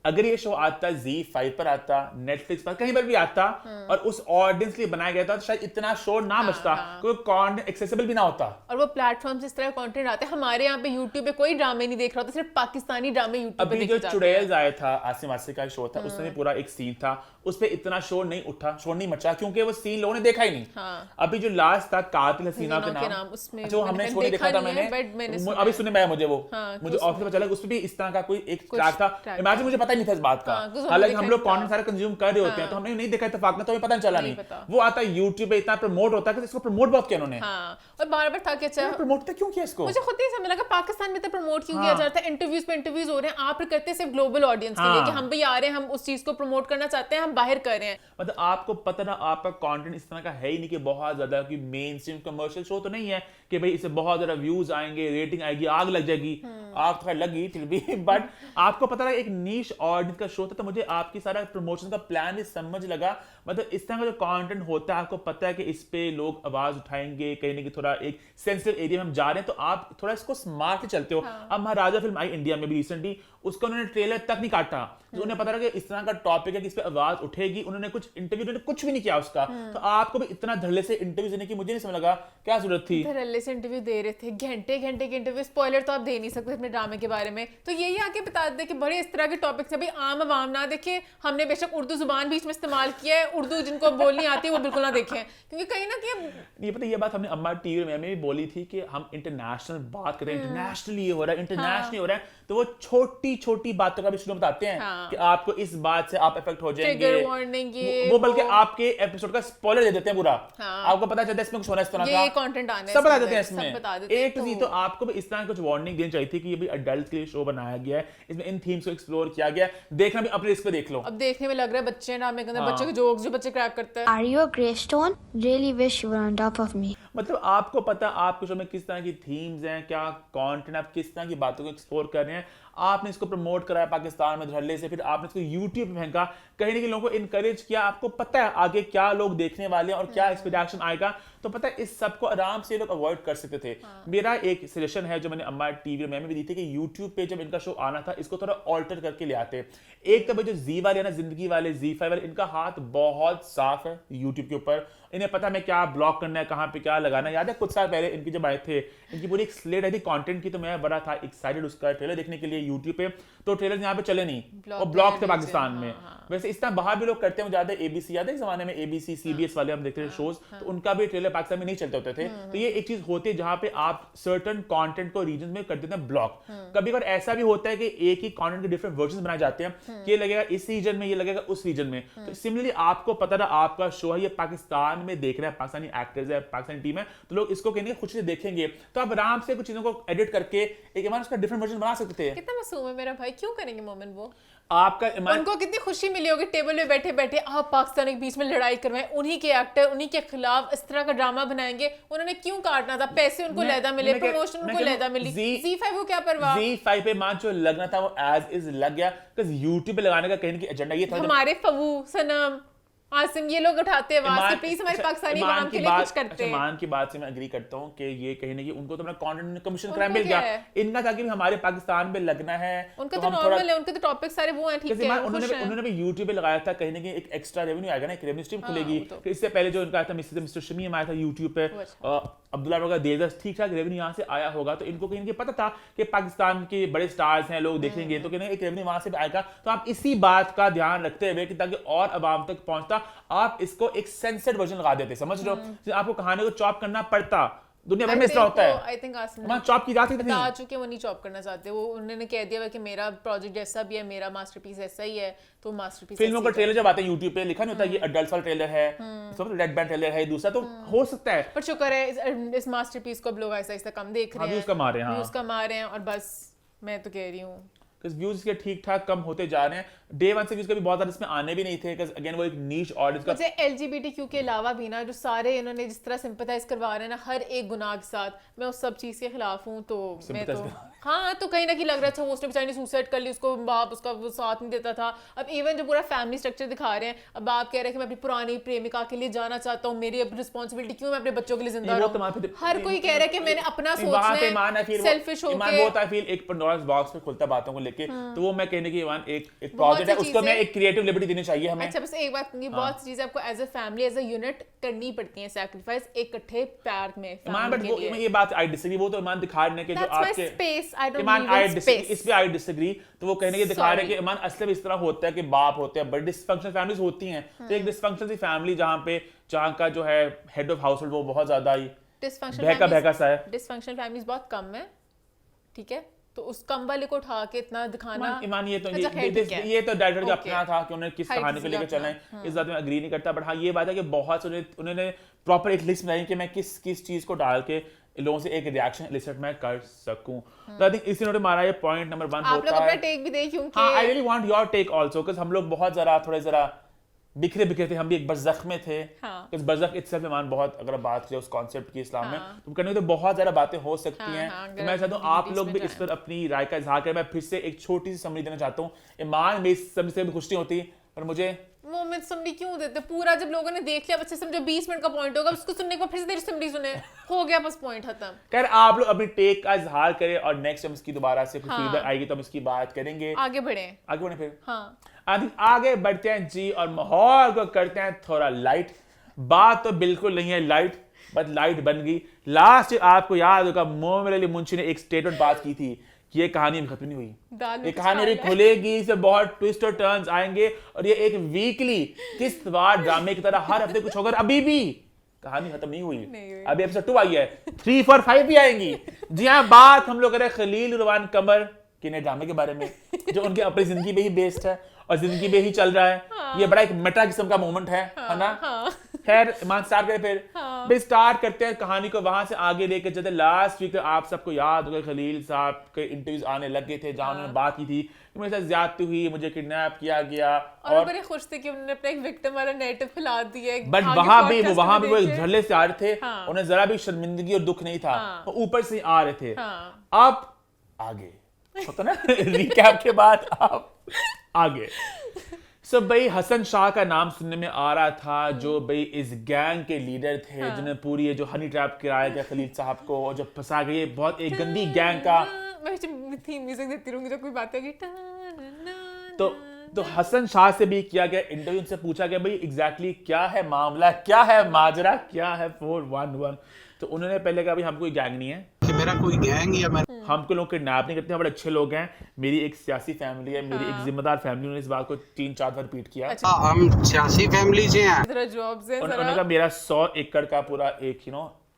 अगर ये शो आता Z5 पर आता, नेटफ्लिक्स पर कहीं पर भी आता और उस ऑडियंस के लिए बनाया गया था तो शायद इतना शो ना बचता, क्योंकि कंटेंट एक्सेसिबल भी ना होता। और वो प्लेटफॉर्म्स इस तरह कंटेंट आते हैं, हमारे यहाँ पे YouTube पे कोई ड्रामे नहीं देख रहा होता, सिर्फ पाकिस्तानी ड्रामे YouTube पे देखे जाते हैं। अभी जो चुड़ैल्स आया था आसिम आसिफ का शो था, उसमें पूरा एक सीन था, उस पे इतना शोर नहीं उठा, शोर नहीं मचा, क्योंकि वो सीन लोगों ने देखा ही नहीं। अभी जो लास्ट था कातिल हसीना के नाम, जो हमने शो नहीं देखा था, मैंने अभी सुने मैं मुझे ऑफिस में चला, उसमें भी इस तरह का कोई एक ट्रैक था। इमेजिन मुझे पता ही नहीं था इस बात का, हालांकि हम लोग कंटेंट सारा कंज्यूम कर रहे होते हैं, तो हमने नहीं देखा इत्तेफाक में, तो हमें पता नहीं चला नहीं। वो आता है YouTube पे, इतना प्रमोट होता है कि इसको प्रमोट बहुत किया उन्होंने, और बार-बार था कि अच्छा प्रमोट क्यों किया इसको, मुझे खुद नहीं समझ लगा पाकिस्तान में तो प्रमोट क्यों किया जाता है। इंटरव्यूज पे इंटरव्यूज हो रहे हैं, आप करते सिर्फ ग्लोबल ऑडियंस के लिए कि हम भी आ रहे हैं, हम उस चीज को प्रमोट करना चाहते हैं, हम बाहर कर रहे हैं। मतलब आपको पता ना, आपका कंटेंट इस तरह का है ही नहीं कि बहुत ज्यादा कि मेन स्ट्रीम कमर्शियल शो तो नहीं है कि भाई इसे बहुत ज्यादा व्यूज आएंगे, रेटिंग आएगी, आग लग जाएगी। आग तो लगी फिर भी, बट आपको पता लगा एक नीश ऑडियंस का शो था, तो मुझे आपकी सारा प्रमोशन का प्लान भी समझ लगा। मतलब इस तरह का जो कंटेंट होता है, आपको पता है कि इस पे लोग आवाज उठाएंगे, कहीं ना कहीं थोड़ा एक सेंसिटिव एरिया में हम जा रहे हैं, तो आप थोड़ा इसको स्मार्ट से चलते हो। अब महाराजा फिल्म आई इंडिया में भी रिसेंटली, उसका उन्होंने ट्रेलर तक नहीं काटा, तो उन्हें पता लगा कि इस तरह का टॉपिक है कि इस पे आवाज उठेगी, उन्होंने कुछ इंटरव्यू कुछ भी नहीं किया उसका। तो आपको भी इतना धड़ल्ले से इंटरव्यू देने की मुझे नहीं समझ लगा क्या जरूरत थी। धड़ल्ले से इंटरव्यू दे रहे थे, घंटे घंटे के इंटरव्यू, स्पॉइलर तो आप दे नहीं सकते अपने ड्रामे के बारे में, तो यही आके बता दे कि बड़े इस तरह के टॉपिक्स है भाई आम आवाम ना देखे। हमने बेशक उर्दू जुबान बीच में इस्तेमाल किया है, उर्दू जिनको बोलनी आती है वो बिल्कुल ना देखें, क्योंकि कहीं ना कहीं ये पता ये बात हमने अम्मा टीवी में भी बोली थी कि हम इंटरनेशनल बात करें, इंटरनेशनली ये हो रहा है, इंटरनेशनली हो रहा है, तो वो छोटी छोटी बातों का भी शुरू बताते हैं कि आपको इस बात से आप इफेक्ट हो जाएंगे, वो बल्कि आपके एपिसोड का स्पॉइलर दे देते हैं पूरा। आपको पता चलता है इसमें कुछ होना है, इस तरह का ये कंटेंट आने सब बता देते हैं सब इसमें बता देते हैं, A to Z। तो आपको भी इस तरह कुछ वार्निंग देनी चाहिए थी कि ये भी अडल्ट के लिए शो बनाया गया है, इसमें इन थीम्स को एक्सप्लोर किया गया है। देखना भी अपने रिस्क पे देख लो। अब देखने में लग रहा है बच्चे ड्रामे के अंदर हाँ। बच्चों के जोक्स जो बच्चे क्रैक करते हैं। Are you a Greystone? Really wish you were on top of me. मतलब आपको पता आपके शो में किस तरह की थीम्स हैं, क्या कंटेंट, आप किस तरह की बातों को एक्सप्लोर कर रहे हैं। आपने इसको प्रमोट कराया पाकिस्तान में धड़ल्ले से, फिर आपने इसको यूट्यूब पे फेंका, कहीं ना कहीं लोगों को इनकरेज किया। आपको पता है आगे क्या लोग देखने वाले हैं और क्या इस पे रिएक्शन आएगा, तो पता है इस सब को आराम से लोग अवॉइड कर सकते थे। मेरा एक सजेशन है जो मैंने अम्मा टीवी में भी दी थी कि यूट्यूब पे जब इनका शो आना था इसको थोड़ा ऑल्टर करके ले आते। एक तो जो जी वाले ना, जिंदगी वाले, जी5 वाले, इनका हाथ बहुत साफ है यूट्यूब के ऊपर। इन्हें पता है क्या ब्लॉक करना है, कहाँ पे क्या लगाना है। याद है कुछ साल पहले इनकी जब आए थे, इनकी पूरी एक स्लेट आई थी कंटेंट की, तो मैं बड़ा था एक्साइटेड उसका ट्रेलर देखने के लिए यूट्यूब पे। तो ट्रेलर यहाँ पे चले नहीं और ब्लॉक थे पाकिस्तान में। वैसे इस तरह बाहर भी लोग करते हैं, ज्यादा एबीसी, याद है जमाने में एबीसी सीबीएस वाले हम देखते थे शोज, तो उनका भी ट्रेलर पाकिस्तान में नहीं चलते होते थे। तो ये एक चीज होती है जहां पे आप सर्टन कंटेंट को रीजन में कर देते हैं ब्लॉक। कभी कभी ऐसा भी होता है कि एक ही कंटेंट के डिफरेंट वर्जन बनाए जाते हैं, ये लगेगा इस रीजन में, ये लगेगा उस रीजन में। तो सिमिलरली आपको पता था आपका शो है, ये पाकिस्तान में देख रहे हैं, पाकिस्तानी एक्टर्स है, पाकिस्तानी टीम है, तो लोग इसको कहेंगे खुशी से देखेंगे। तो आप आराम से कुछ चीजों को एडिट करके एक उसका डिफरेंट वर्जन बना सकते थे। कितना मासूम है मेरा भाई, क्यों करेंगे मोमिन वो? आपका उनको कितनी खुशी मिली होगी टेबल पे बैठे बैठे, आप पाकिस्तान के बीच में लड़ाई करवाएं, उन्हीं के एक्टर उन्हीं के खिलाफ इस तरह का ड्रामा बनाएंगे। उन्होंने क्यों काटना था? पैसे उनको लहदा मिले, प्रमोशन उनको लहदा मिली, जी5 को क्या परवाह? जी5 पे मान जो लगना था वो एज इज लग गया, बिकॉज़ यूट्यूब पे लगाने का कहीं की एजेंडा ये था। हमारे फबू सनम आसिम ये लोग उठाते हैं आवाज कि प्लीज हमारे पाकिस्तानी आवाम के लिए कुछ करते हैं। ईमान की बात से मैं एग्री करता हूं कि ये कहीं ना कहीं उनको तो अपना कंटेंट कमीशन उनको कराया मिल क्या गया। है? इनका ताकि भी हमारे पाकिस्तान पे लगना है, उनका तो तो हम थोड़ा नॉर्मल है, उनके तो टॉपिक सारे वो हैं, ठीक जैसे है, उन्होंने खुश हैं। उन्होंने भी यूट्यूब पे लगाया था, कहीं ना कहीं एक एक्स्ट्रा रेवेन्यू आएगा ना, एक रेवेन्यू स्ट्रीम खुलेगी। वो तो। फिर इससे पहले जो इनका आया था मिस्टर शमीम आया था यूट्यूब पे, वो अच्छा। अब्दुल्ला वगैरह देर ठीक ठाक रेवेन्यू यहाँ से आया होगा, तो इनको कहीं ना कहीं पता था कि पाकिस्तान के बड़े स्टार्स हैं, लोग देखेंगे, तो कहीं ना कहीं एक रेवेन्यू वहां से भी आएगा। तो आप इसी बात का ध्यान रखते हुए कि ताकि और आवाम तक पहुंचता, आप इसको एक सेंसर्ड वर्जन लगा देते, समझ रहे हो? आपको कहानी को चॉप करना पड़ता, दुनिया भर में इस तरह होता है। आई थिंक आसिम वहाँ चॉप की जा सकती बता थी। चुके वो नहीं चॉप करना चाहते, वो उन्होंने कह दिया कि मेरा प्रोजेक्ट जैसा भी है, मेरा मास्टरपीस ऐसा ही है, तो मास्टरपीस। फिल्मों का ट्रेलर जब आते हैं यूट्यूब पे लिखा नहीं होता ये अडल्ट वाला ट्रेलर है, रेड बैंड ट्रेलर है, दूसरा तो हो सकता है। पर शुक्र है इस मास्टरपीस को अब लोग ऐसा ऐसा कम देख रहे हैं, व्यूज कम आ रहे हैं। व्यूज कम आ रहे हैं, और बस मैं तो कह रही हूँ व्यूज के ठीक ठाक कम होते जा रहे हैं। डे 1 से व्यूज कभी बहुत ज्यादा इसमें आने भी नहीं थे, अगेन वो एक नीश ऑडियंस का। मुझे LGBTQ के अलावा भी ना जो सारे इन्होंने जिस तरह सिंपैथाइज करवा रहे हैं ना हर एक गुनाह के साथ, मैं उस सब चीज के खिलाफ हूँ। तो मैं तो हाँ, तो कहीं ना कहीं लग रहा था उसने बेचारी ने सुसाइड कर ली, उसको बाप उसका वो साथ नहीं देता था। अब इवन जो पूरा फैमिली स्ट्रक्चर दिखा रहे हैं, अब बाप कह रहे हैं कि मैं अपनी पुरानी प्रेमिका के लिए जाना चाहता हूँ, मेरी अपनी रिस्पॉन्सिबिलिटी क्यों, मैं अपने बच्चों के लिए जिंदा रहूं। हर कोई कह रहा है कि मैंने अपना सोचना है, सेल्फिश होके। होता है फील एक पंडोरास बॉक्स में खुलता बातों को लेके, तो वो मैं कहने की एक प्रोजेक्ट है, उसको मैं एक क्रिएटिव लिबर्टी देनी चाहिए हमें। अच्छा, बस एक बात कहूंगी, बहुत सी चीजें आपको as a family, as a unit करनी पड़ती हैं, सैक्रिफाइस इकट्ठे प्यार में। ईमान बट वो ये बात आई डिसएग्री, वो तो ईमान दिखा रहे हैं कि जो आपके space, I don't even need space, इस पे आई डिसएग्री। तो वो कहने के दिखा रहे हैं कि ईमान असली में इस तरह होता है कि बाप होते हैं, बट डिसफंक्शनल फैमिलीज होती हैं। तो एक डिसफंक्शनल सी फैमिली जहां का जो है हेड ऑफ हाउसहोल्ड वो बहुत ज्यादा ही बहका सा है। डिसफंक्शनल फैमिलीज बहुत कम है, ठीक है, तो उस कम वाले को उठा के इतना दिखाना। ईमान ये तो अच्छा, ये तो डायरेक्टर का अपना था कि उन्होंने किस कहानी को लेकर चलना है, इस बात में एग्री नहीं करता। बट हाँ ये बात है कि बहुत से उन्होंने प्रॉपर एक लिस्ट बनाई कि मैं किस चीज को डाल के लोगों से एक रिएक्शन एलिसिट मैं कर सकूं। तो आई थिंक इसी नोट हमारा ये पॉइंट नंबर 1 होता है। आप लोग अपना टेक भी दें, क्योंकि हाँ, I really want your take also, because हम लोग बहुत जरा बिखरे थे, हम भी एक बरज़ख में थे। इस बरज़ख इत्सेल्फ ईमान बहुत, अगर बात करें उस कॉन्सेप्ट की इस्लाम में, तो करने तो बहुत ज़्यादा बातें हो सकती हैं। तो मैं चाहता हूँ आप लोग भी इस पर अपनी राय का इजहार करें। मैं फिर से एक छोटी सी समरी देना चाहता हूँ। ईमान में इस समरी से भी खुश नहीं होती, पर मुझे मोमेंट समरी क्यों देते? पूरा जब लोगों ने देख लिया, बच्चे समझो 20 मिनट का पॉइंट होगा, उसको सुनने के बाद फिर से तेरी समरी सुने, हो गया बस पॉइंट खत्म। खैर आप लोग अपनी टेक का इजहार करें और नेक्स्ट हम इसकी दोबारा से कुछ फीडबैक आएगी तो हम इसकी बात करेंगे। आगे बढ़े फिर हाँ, आगे बढ़ते हैं जी, और माहौल को करते हैं थोड़ा लाइट। बात तो बिल्कुल नहीं है लाइट, बट लाइट बन गई। लास्ट आपको याद होगा मोमिन अली मुंशी ने एक स्टेटमेंट बात की थी कि ये कहानी अभी खत्म नहीं हुई, ये कहानी अभी खुलेगी, इससे बहुत ट्विस्ट और टर्न्स आएंगे, और ये एक वीकली किस्तवार ड्रामे की तरह हर हफ्ते कुछ होगा। अभी भी कहानी खत्म नहीं हुई, अभी एपिसोड 2 आई है, 3, 4, 5 भी आएंगी। जी हाँ, बात हम लोग कर रहे हैं खलील रुवान कमर के नए ड्रामे के बारे में, जो उनकी अपनी जिंदगी पे ही बेस्ड है और जिंदगी पे ही चल रहा है। ये बड़ा एक मेटा किस्म का मोमेंट है ना। खैर ईमान स्टार्ट करें फिर हाँ। भाई स्टार्ट करते हैं कहानी को वहां से आगे लेकर चलते। लास्ट वीक आप सबको याद होगा खलील साहब के इंटरव्यूज आने लगे थे जहां उन्होंने बात की थी कि मेरे साथ ज्यादती हुई, मुझे किडनैप किया गया और बड़े खुश थे कि उन्होंने अपना एक विक्टिम वाला नैरेटिव फैला दिया। बट वहां भी वो एक धड़ल्ले से आ रहे थे। हाँ। उन्हें जरा भी शर्मिंदगी और दुख नहीं था। हाँ। वो ऊपर से ही आ रहे थे। हाँ। अब आगे होता ना रिकैप के बाद आप आगे सो भाई हसन शाह का नाम सुनने में आ रहा था जो भाई इस गैंग के लीडर थे। हाँ। जिन्हें पूरी ये जो हनी ट्रैप कराया गया खलील साहब को और जो फंसा गए बहुत एक गंदी गैंग का। मैं थीम म्यूजिक देती रहूंगी जब कोई बात होगी। तो हसन शाह से भी किया गया इंटरव्यू, उनसे पूछा गया भाई एग्जैक्टली क्या है मामला, क्या है माजरा, क्या है 411। तो उन्होंने पहले कहा भाई हम कोई गैंग नहीं है कि मेरा कोई गैंग या मैं हमको लोग किडनैप नहीं करते, हम बड़े अच्छे लोग हैं, मेरी एक सियासी फैमिली है, मेरी एक जिम्मेदार फैमिली। उन्होंने इस बात को 3-4 बार रिपीट किया। हम सियासी फैमिली से हैं। जरा जॉब्स हैं उन्होंने जरा कहा मेरा 100 एकड़ का पूरा एक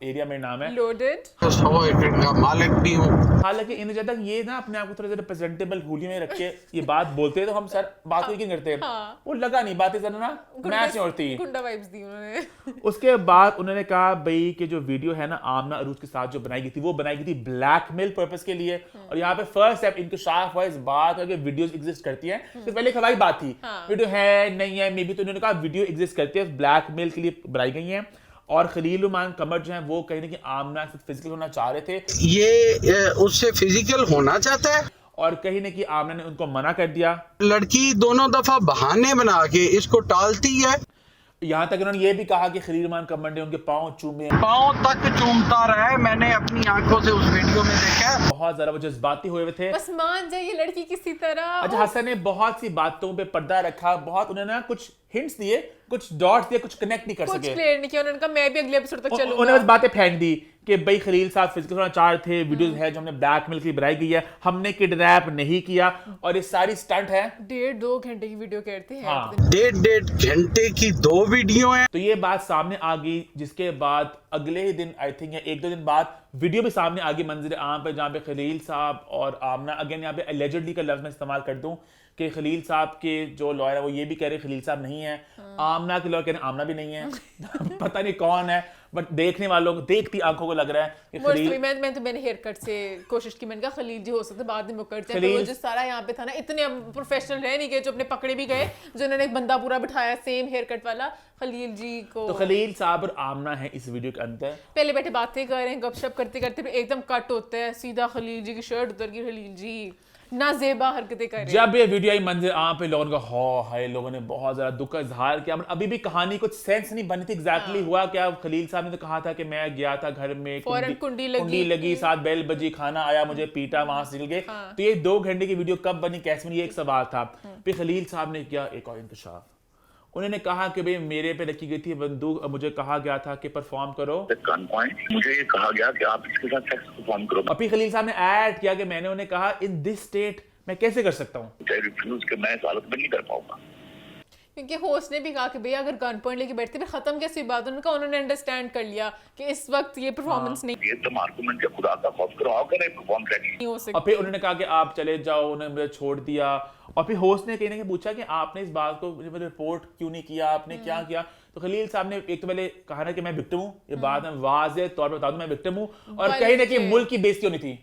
एरिया में नाम है। लोडेड 100 एकड़ का मालिक भी हूँ। हालांकि इन ज्यादा ये ना अपने आप को थोड़ा सा रिप्रेजेंटेबल हुलिये में रख के ये बात बोलते तो हम सर बात ही क्यों करते। हाँ। वो लगा नहीं बातें जरा ना मैच नहीं होती। गुंडा वाइब्स दी उन्होंने। उसके बाद उन्होंने कहा भाई कि जो वीडियो है ना आमना अरूज के साथ जो बनाई गई थी वो बनाई गई थी ब्लैकमेल पर्पस के लिए। और यहाँ पे फर्स्ट स्टेप इंकशाफ हुआ इस बात कि वीडियोस एग्जिस्ट करती हैं। तो पहले हवाई बात थी वीडियो है नहीं है मे बी, तो उन्होंने कहा वीडियो एग्जिस्ट करती है, ब्लैकमेल के लिए बनाई गई है। और खलील उमान कमर जो है वो कहीं ना कहीं आमना से फिजिकल होना चाह रहे थे, ये उससे फिजिकल होना चाहता है और कहीं ना कहीं आमना ने उनको मना कर दिया। लड़की दोनों दफा बहाने बना के इसको टालती है। यहाँ तक उन्होंने ये भी कहा कि खलील उमान कमर ने उनके पाँव चूमे, पाँव तक चूमता रहा है। मैंने अपनी आंखों से उस वीडियो में देखा है। बहुत ज्यादा वो जज्बाती हुए थे। बस मान जाइए लड़की किसी तरह। अच्छा हसन ने बहुत सी बातों पे पर्दा रखा, बहुत उन्होंने ना कुछ हिंट्स दिए, कुछ डॉट्स दिए, कुछ कनेक्ट नहीं कर कुछ सके। क्लियर नहीं किया। उन्होंने कहा मैं भी अगले एपिसोड तक उन्होंने चलूंगा। बस बातें फेंक दी कि भाई खलील साहब फिजिकल होना चाह रहे थे, वीडियोस है जो हमने ब्लैकमेल की बनाई गई है, हमने किडनैप नहीं किया और ये सारी स्टंट है। 1.5-2 घंटे की वीडियो कहते हैं। हाँ। 1.5 घंटे की 2 वीडियो हैं। तो ये बात सामने आ गई, जिसके बाद अगले ही दिन आई थिंक या 1-2 दिन बाद वीडियो भी सामने आ गई मंजर आम पे, जहाँ पे खलील साहब और आमना, अगेन यहाँ पे एलिजिडली का लफ्ज मैं इस्तेमाल कर दूं कि खलील साहब के जो लॉयर है वो ये भी कह रहे खलील साहब नहीं है। आमना के लॉयर कह रहे आमना भी नहीं है। पता नहीं कौन है, बट देखने वालों को देखती आंखों को लग रहा है कि खलील। मैंने हेयर कट से कोशिश की, मैंने कहा खलील जी हो सकता है बाद में मुकरते हैं। खलील- तो वो जो सारा यहाँ पे था ना, इतने प्रोफेशनल रह नहीं गए जो अपने पकड़े भी गए, जो उन्होंने एक बंदा पूरा बिठाया सेम हेयर कट वाला खलील जी को। तो खलील साहब और आमना है इस वीडियो के अंदर। पहले बैठे बातें कर रहे हैं, गपशप करते करते फिर एकदम कट होता है, सीधा खलील जी की शर्ट उतर गई, खलील जी ना जेबा हरकतें कर रहे हैं। जब ये वीडियो आई मंजर आम पे लोगों का हो हाय, लोगों ने बहुत ज्यादा दुख का इजहार किया। अभी भी कहानी कुछ सेंस नहीं बनी थी एग्जैक्टली हुआ क्या। खलील साहब ने तो कहा था कि मैं गया था घर में, फौरन कुंडी लगी, साथ बेल बजी, खाना आया, मुझे पीटा, वहां से निकल गए। तो ये 2 घंटे की वीडियो कब बनी, कैसे बनी, ये एक सवाल था। फिर खलील साहब ने किया एक और इंकशाफ। उन्होंने कहा कि भाई मेरे पे रखी गई थी बंदूक, मुझे कहा गया था कि परफॉर्म करो। मुझे ये कहा गया कि आप इसके साथ सेक्स परफॉर्म करो। अभी खलील साहब ने ऐड किया कि मैंने उन्हें कहा इन दिस स्टेट मैं कैसे कर सकता हूँ, रिफ्यूज के मैं इस हालत में नहीं कर पाऊंगा। क्योंकि होस्ट ने भी कहा कि भैया अगर गन पॉइंट लेके बैठते फिर खत्म कैसी बात। उन्होंने कहा उन्होंने अंडरस्टैंड कर लिया कि इस वक्त ये परफॉर्मेंस ये तुम आर्गुमेंट के खुदा का खौफ करो, आओ करे परफॉर्म करेंगे। नहीं हो और सकती। फिर उन्होंने कहा कि आप चले जाओ, उन्होंने मुझे छोड़ दिया। और फिर होस्ट ने कहीं ना कहीं पूछा कि आपने इस बात को रिपोर्ट क्यों नहीं किया, आपने क्या किया। तो खलील साहब ने एक तो पहले कहा ना कि मैं विक्टिम हूँ, ये बात मैं वाज़ेह तौर पर बता दूं मैं विक्टिम हूँ, और कहीं ना कहीं मुल्क की बेइज्जती होनी थी।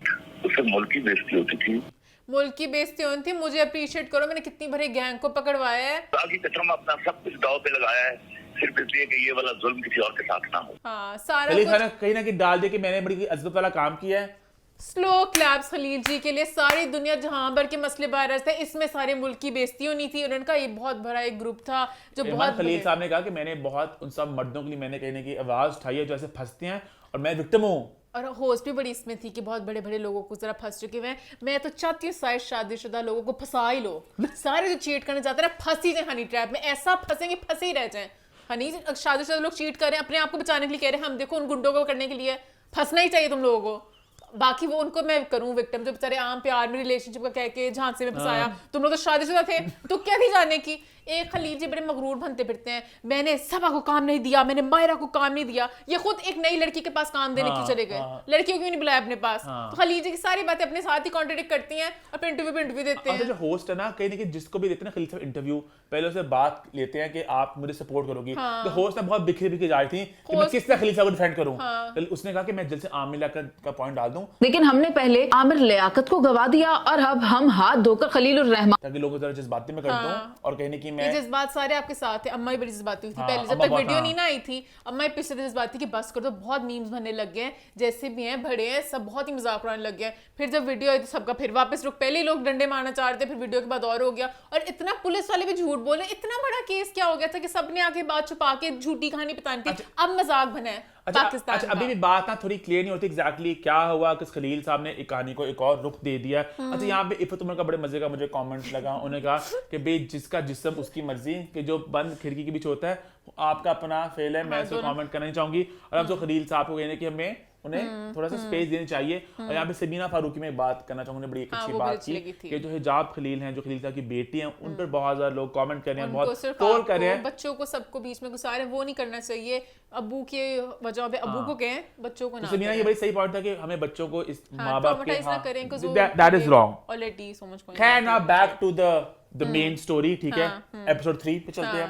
उससे मुल्क की बेइज्जती होती थी, मुल्क की बेइज्जती होनी थी। मुझे अप्रिशिएट करो, मैंने कितनी भरे गैंग को पकड़वाया है। ताकि कचरों में अपना सब कुछ दाव पे लगाया है सिर्फ इसलिए कि ये वाला जुल्म किसी और के साथ ना हो। हाँ, सारा खलील साहब कुछ ने कहीं ना कहीं डाल दिया कि मैंने बड़ी अजमत वाला काम किया है। स्लो क्लैप्स खलील जी के लिए। सारी दुनिया जहां भर के मसले बाहर थे, इसमें सारे मुल्क की बेइज्जती होनी थी। उन्होंने कहा ये बहुत बड़ा एक ग्रुप था जो बहुत खलील साहब ने कहा कि मैंने बहुत उन सब मर्दों के लिए मैंने कहीं ना कहीं आवाज उठाई है जो ऐसे फंसते हैं, और मैं विक्टिम हूँ। और होस्ट भी बड़ी इसमें थी कि बहुत बड़े बड़े लोगों को जरा फंस चुके हुए हैं। मैं तो चाहती हूँ सारे शादीशुदा लोगों को फंसा ही लो। सारे जो चीट करने जाते हैं ना, फंस ही जाए हनी ट्रैप में, ऐसा फंसेंगे फंसे ही रह जाए। हनी शादीशुदा लोग चीट कर रहे हैं, अपने आप को बचाने के लिए कह रहे हैं हम देखो उन गुंडों को करने के लिए, फंसना ही चाहिए तुम लोगों को। बाकी वो उनको मैं करूं विक्टिम, जो बेचारे आम प्यार में रिलेशनशिप का कह के झांसे में फंसाया, तुम लोग तो शादीशुदा थे तो क्या थी जाने की। एक खलील जी बड़े मगरूर बनते फिरते हैं, मैंने सबा को काम नहीं दिया, मैंने मायरा को काम नहीं दिया, ये खुद एक नई लड़की के पास काम देने क्यों चले गए, लड़कियों क्यों नहीं बुलाया अपने पास। तो खलील जी की सारी बातें अपने साथ ही कॉन्ट्रडिक्ट करती हैं और फिर इंटरव्यू देते हैं। जो होस्ट है ना, कहीं ना कहीं जिसको भी देते हैं ना खलील साहब इंटरव्यू, पहले उससे बात लेते हैं कि आप मुझे सपोर्ट करोगी। तो होस्ट ने बहुत बिखरी बिखरी जा रही थी कि मैं किस तरह खलील साहब को डिफेंड करूं। तो उसने कहा कि मैं जल्द से आमिर लियाकत का पॉइंट डाल दूं, लेकिन हमने पहले आमिर लियाकत को गवा दिया और अब हम हाथ धोकर खलील उर रहमान, ताकि लोगों को जज्बाती में कर दूं और कहीं ना कहीं मैं जज्बात सारे आपके साथ है। अम्मा ही बड़ी जज्बाती हुई थी पहले, जब तक वीडियो नहीं ना आई थी। अम्मा ही पिछले दिन जज्बाती कि बस कर दो, बहुत मीम्स बनने लग गए हैं, जैसे भी हैं बड़े हैं सब बहुत ही मजाक उड़ाने लग गए। फिर जब वीडियो आई तो सबका फिर वापस रुक, पहले लोग डंडे मारना चाह रहे थे, फिर वीडियो के बाद और हो गया। और इतना पुलिस वाले भी झूठ बोले, इतना बड़ा केस क्या हो गया था कि सबने आके बात छुपा के झूठी कहानी बतानी थी। अब मजाक बना है पाकिस्तान का। अभी भी बात ना थोड़ी क्लियर नहीं होती एग्जैक्टली क्या हुआ कि खलील साहब ने एक कहानी को एक और रुख दे दिया। अच्छा, यहाँ पे इफ़त उमर का बड़े मजे का मुझे कमेंट लगा, उन्होंने कहा कि भाई जिसका जिस्म उसकी मर्जी, कि जो बंद खिड़की के बीच होता है आपका अपना फेल है। मैं इसको कमेंट करना नहीं चाहूंगी। और अब जो खलील साहब को कहने कि हमें उन्हें थोड़ा सा स्पेस देनी चाहिए। और यहाँ पे सबीना फारूकी में बात करना चाहूंगी, बड़ी एक अच्छी बात की कि जो हिजाब खलील हैं, जो खलील साहब की बेटी हैं, उन पर बहुत ज्यादा लोग कमेंट कर रहे हैं, बहुत ट्रोल कर रहे हैं। बच्चों को सबको बीच में घुसा रहे हैं, वो नहीं करना चाहिए। अब्बू के वजह पे अब्बू को कहें, बच्चों को ना। सबीना ये बड़ी सही पॉइंट था कि हमें बच्चों को इस माँ बाप के that is wrong already so much point. खैर ना, back to the main story, ठीक है, एपिसोड 3 पे चलते हैं।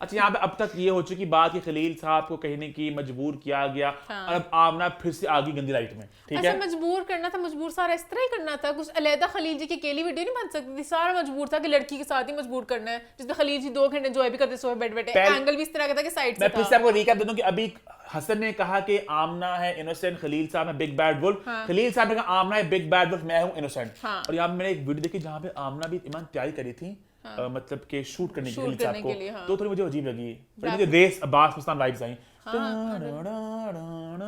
अच्छा, यहाँ पे अब तक ये हो चुकी बात कि खलील साहब को कहने की मजबूर किया गया और अब आमना फिर से आ गई गंदी लाइट में, ठीक है। मजबूर करना था, मजबूर सारा इस तरह ही करना था, कुछ अलहदा खलील जी की अकेली वीडियो नहीं बन सकती थी। सारा मजबूर था कि लड़की के साथ ही मजबूर करना है, जिसमें खलील जी 2 घंटे एंजॉय भी करते सोए बैठ बैठे। एंगल भी इस तरह का था कि साइड से। मैं फिर से आपको रिकैप दे दूं कि अभी हसन ने कहा कि आमना है इनोसेंट, खलील साहब है बिग बैड वुल्फ। खलील साहब ने कहा आमना है बिग बैड वुल्फ, मैं हूं इनोसेंट। और यहाँ मैंने एक वीडियो देखी जहां पे आमना भी इमान तैयारी करी थी, मतलब के शूट करने के लिए खलील साहब को, तो थोड़ी मुझे अजीब लगी, मुझे रेस अब्बास मस्तान वाइब्स आई। तो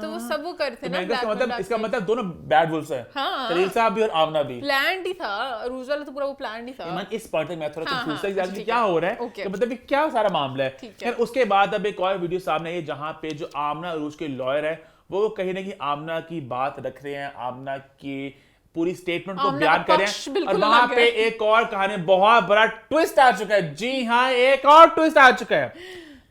वो सब वो करते ना, इसका मतलब दोनों बैड वुल्फ्स हैं, खलील साहब भी और आमना भी। प्लान ही था, अरूज वाला तो पूरा वो प्लान ही था। इस पार्ट में मैं थोड़ा कंफ्यूज था एग्जैक्टली क्या हो रहा है, कि मतलब क्या सारा मामला है। फिर उसके बाद अब एक और वीडियो सामने आई जहां पे जो आमना अरूज के लॉयर है वो कहीं ना कहीं आमना की बात रख रहे हैं, आमना की पूरी स्टेटमेंट को बयान करें। और वहां पे एक और कहानी, बहुत बड़ा ट्विस्ट आ चुका है। जी हाँ, एक और ट्विस्ट आ चुका है।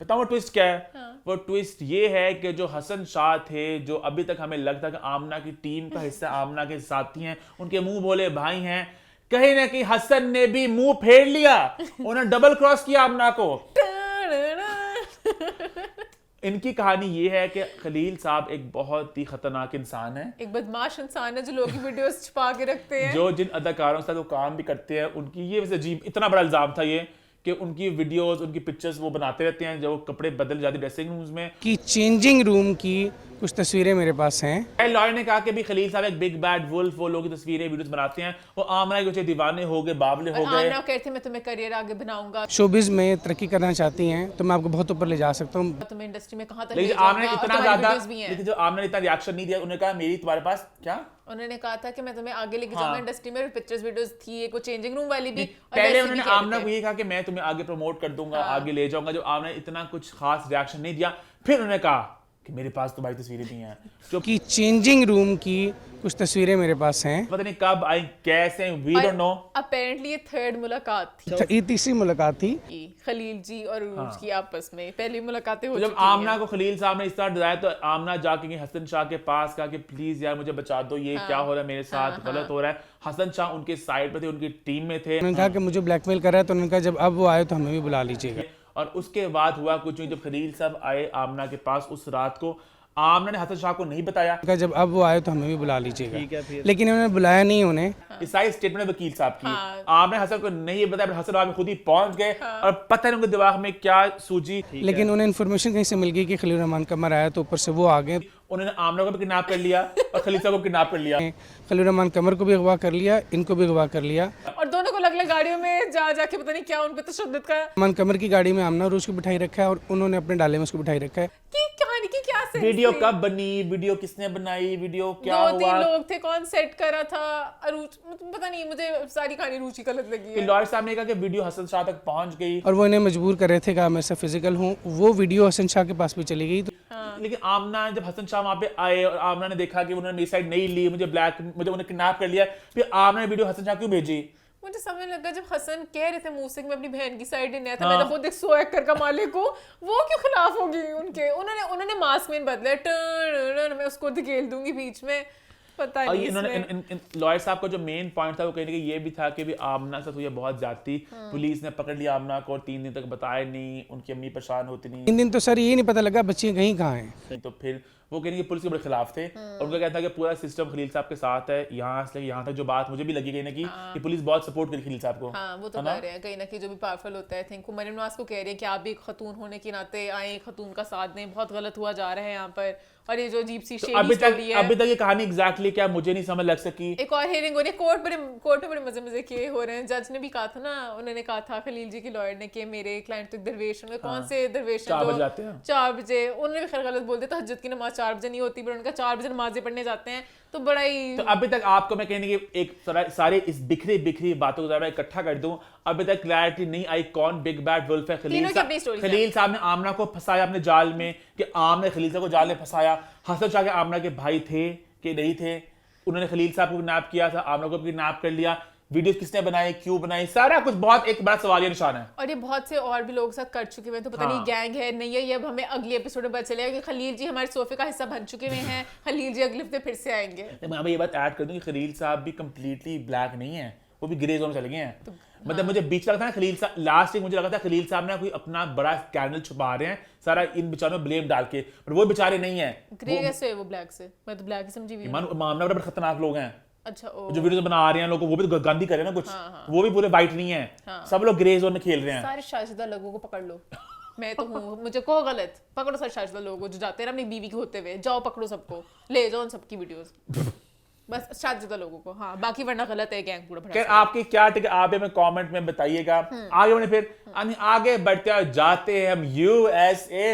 बताओ वो ट्विस्ट क्या है? वो ट्विस्ट ये है कि जो हसन शाह थे, जो अभी तक हमें लगता कि आमना की टीम का हिस्सा, आमना के साथी हैं, उनके मुंह बोले भाई हैं, कहीं ना कहीं हसन ने भी मुंह फेर लिया, उन्होंने डबल क्रॉस किया आमना को। इनकी कहानी ये है कि खलील साहब एक बहुत ही खतरनाक इंसान है, एक बदमाश इंसान है जो लोगों की वीडियोस छुपा के रखते हैं, जो जिन अदाकारों के साथ वो काम भी करते हैं। उनकी ये वैसे अजीब, इतना बड़ा इल्जाम था ये कि उनकी वीडियोस, उनकी पिक्चर्स वो बनाते रहते हैं, जब वो कपड़े बदल जाते ड्रेसिंग रूम्स में। कि चेंजिंग रूम की कुछ तस्वीरें मेरे पास हैं। लॉयर ने कहा कि भी खलील साहब एक बिग बैड वुल्फ, वो लोग की तस्वीरें वीडियोस बनाते हैं, वो आमना के दीवाने हो गए, बावले हो गए। आमना कहते मैं तुम्हें करियर आगे बनाऊंगा, शोबिज में तरक्की करना चाहती हैं तो मैं आपको बहुत ऊपर ले जा सकता हूँ। तुम्हें इंडस्ट्री में कहां तक ले जाऊंगा। आमना इतना ज्यादा, लेकिन जो आमना ने इतना रिएक्शन नहीं दिया, उन्होंने कहा मेरी तुम्हारे पास क्या, उन्होंने कहा था कि मैं तुम्हें आगे लेके जाऊंगा इंडस्ट्री में। पिक्चर्स वीडियोस थी एक, वो चेंजिंग रूम वाली भी। पहले उन्होंने आमना को ये कहा कि मैं तुम्हें आगे प्रमोट कर दूंगा, आगे ले जाऊंगा। जब आमना ने इतना कुछ खास रिएक्शन नहीं दिया, फिर उन्होंने कहा कि मेरे पास तो भाई तस्वीरें भी हैं, जो कि चेंजिंग रूम की कुछ तस्वीरें मेरे पास हैं, पता नहीं कब आई, कैसे, वी डोंट नो। अपेरेंटली ये थर्ड मुलाकात थी, ये तीसरी मुलाकात थी खलील जी और अरूज की आपस में। पहली मुलाकातें हो चुकी हैं। जब आमना को खलील साहब ने इस तरह डराया तो आमना जाके हसन शाह के पास कहा कि प्लीज यार मुझे बचा दो, ये क्या हो रहा है मेरे साथ, गलत हो रहा है। हसन शाह उनके साइड पे थे, उनकी टीम में थे। उन्होंने कहा कि मुझे ब्लैकमेल कर रहा है, तो उन्होंने कहा जब अब वो आए तो हमें भी बुला लीजिएगा। और उसके बाद हुआ कुछ, जब खलील साहब आए आमना के पास उस रात को, आमना ने हसन शाह को नहीं बताया, जब अब वो आए तो हमें भी बुला लीजिएगा, लेकिन उन्होंने बुलाया नहीं उन्हें। इस सारी स्टेटमेंट वकील साहब की। आमना हसन को नहीं बताया, हसन साहब खुद ही पहुंच गए और पता नहीं उनके दिमाग में क्या सूझी, लेकिन उन्हें इन्फॉर्मेशन कहीं से मिल गई कि खलील रहमान कमर आया, तो ऊपर से वो आ गए। उन्होंने आमना को भी किडनैप कर लिया और खलील साहब को किडनैप कर लिया। खलील रहमान कमर को भी अगवा कर लिया, इनको भी अगवा कर लिया, और दोनों को अलग अलग गाड़ियों में जा जाके पता नहीं क्या उन पे तशद्दुद का। रहमान कमर की गाड़ी में आमना अरूज को बिठाई रखा है और उन्होंने अपने डाले में उसको बिठाई रखा है। कहानी की क्या वीडियो कब बनी, वीडियो किसने बनाई, वीडियो क्या हुआ? 2-3 लोग थे, कौन सेट करा था, पता नहीं, मुझे सारी कहानी रुचि गलत लगी है। लॉयर साहब ने कहा कि वीडियो हसन शाह तक पहुंच गई और वो इन्हें मजबूर कर रहे थे कि मैं से फिजिकल हूँ, वो वीडियो हसन शाह के पास भी चली गई। लेकिन आमना, जब हसन शाह वहां पे आए और आमना ने देखा कि उन्होंने मेरी साइड नहीं ली, मुझे उन्हें किडनैप कर लिया, फिर आमना ने वीडियो हसन शाह क्यों भेजी? मुझे समझ लगा जब हसन कह रहे थे मुंह से कि मैं अपनी बहन की साइड ही नहीं था, मैं तो खुद एक सो एक्टर का मालिक हूँ, वो क्यों खिलाफ होगी उनके? उन्होंने मास्क में बदला, मैं उसको धकेल दूंगी बीच में, पता और नहीं। इन्होंने लॉयर साहब का जो मेन पॉइंट था वो कहने का ये भी था कि भी आमना से हुई बहुत ज्यादती, पुलिस ने पकड़ लिया आमना को और 3 दिन तक बताया नहीं, उनकी अम्मी परेशान होती नहीं। 3 दिन तो सर ये नहीं पता लगा बच्चियाँ कहीं कहाँ हैं। तो फिर वो कहने की पुलिस के बड़े खिलाफ थे और उनका कहता है कि पूरा सिस्टम खलील साहब के साथ है, यहाँ से यहाँ तक जो बात मुझे भी लगी कहीं ना कि पुलिस बहुत सपोर्ट करी खलील साहब को। हाँ, वो तो कह रहे हैं कहीं ना कहीं जो भी पावरफुल होता है, थिंक मरियम नवाज को कह रहे हैं कि आप भी एक खतून होने के नाते आए, खतून का साथ दें, बहुत गलत हुआ जा रहा है यहाँ पर। और ये जो अजीब सी अभी तक ये कहानी एग्जैक्टली क्या मुझे नहीं समझ लग सकी। एक और हियरिंग हो रही है, कोर्ट में बड़े मजे किए हो रहे हैं। जज ने भी कहा था ना, उन्होंने कहा था खलील जी के लॉयर ने कि मेरे क्लाइंट तो दरवेश होंगे, कौन से दरवेश 4 बजे आते हैं, 4 बजे। उन्होंने भी खैर गलत बोल दिया, तहज्जुद की नमाज 4 बजे नहीं होती, पर उनका 4 बजे नमाजें पढ़ने जाते हैं, तो बड़ा ही। तो अभी तक आपको मैं कहने की एक सारे इस बिखरी बातों को जरा इकट्ठा कर दूं, अभी तक क्लैरिटी नहीं आई कौन बिग बैड वुल्फ है। खलील साहब ने आमना को फंसाया अपने जाल में, कि आम ने खलील साहब को जाल में फंसाया। हसन शाह के आमना के भाई थे कि नहीं थे, उन्होंने खलील साहब को किडनैप किया था, आमना को किडनैप कर लिया, वीडियो किसने बनाई, क्यों बनाई, सारा कुछ बहुत एक बड़ा सवालिया निशान है। और ये बहुत से और भी लोग साथ कर चुके हुए, तो पता नहीं गैंग है नहीं है, ये अब हमें अगले एपिसोड में पता चलेगा कि खलील जी हमारे सोफे का हिस्सा बन चुके हुए हैं, खलील जी अगले हफ्ते फिर से आएंगे। मैं ये बात ऐड कर दूं कि खलील साहब भी कंप्लीटली ब्लैक नहीं है, वो भी ग्रे जोन में चले गए हैं। मतलब मुझे बीच लगा था ना खलील साहब, लास्ट वीक मुझे लगा था खलील साहब ने कोई अपना बड़ा स्कैंडल छुपा रहे हैं सारा इन बेचारों में ब्लेम डाल के, पर वो बेचारे नहीं है। ग्रे कैसे है वो ब्लैक से? मैं तो ब्लैक ही समझी हुई हूं। मामला बड़े खतरनाक लोग हैं। अच्छा, जो वीडियो बना रहे हैं लोगों, वो भी तो गंदी कर रहे हैं ना कुछ, वो भी पूरे वाइट नहीं है, सब लोग ग्रे जोन में खेल रहे हैं। सारे शायदा लोगों को पकड़ लो, मैं तो हूँ, मुझे कहो गलत, पकड़ो सारे शायदा लोगों जो जाते हैं अपनी बीवी के होते हुए, जाओ पकड़ो सबको, ले जाओ उन सबकी वीडियोस, बस शायदा लोगों को। हाँ, बाकी वरना गलत है गैंग पूरा भरा। आपकी क्या टिक आप हमें कमेंट में बताइएगा। आगे बढ़े, फिर आगे बढ़ते जाते हैं हम यूएसए।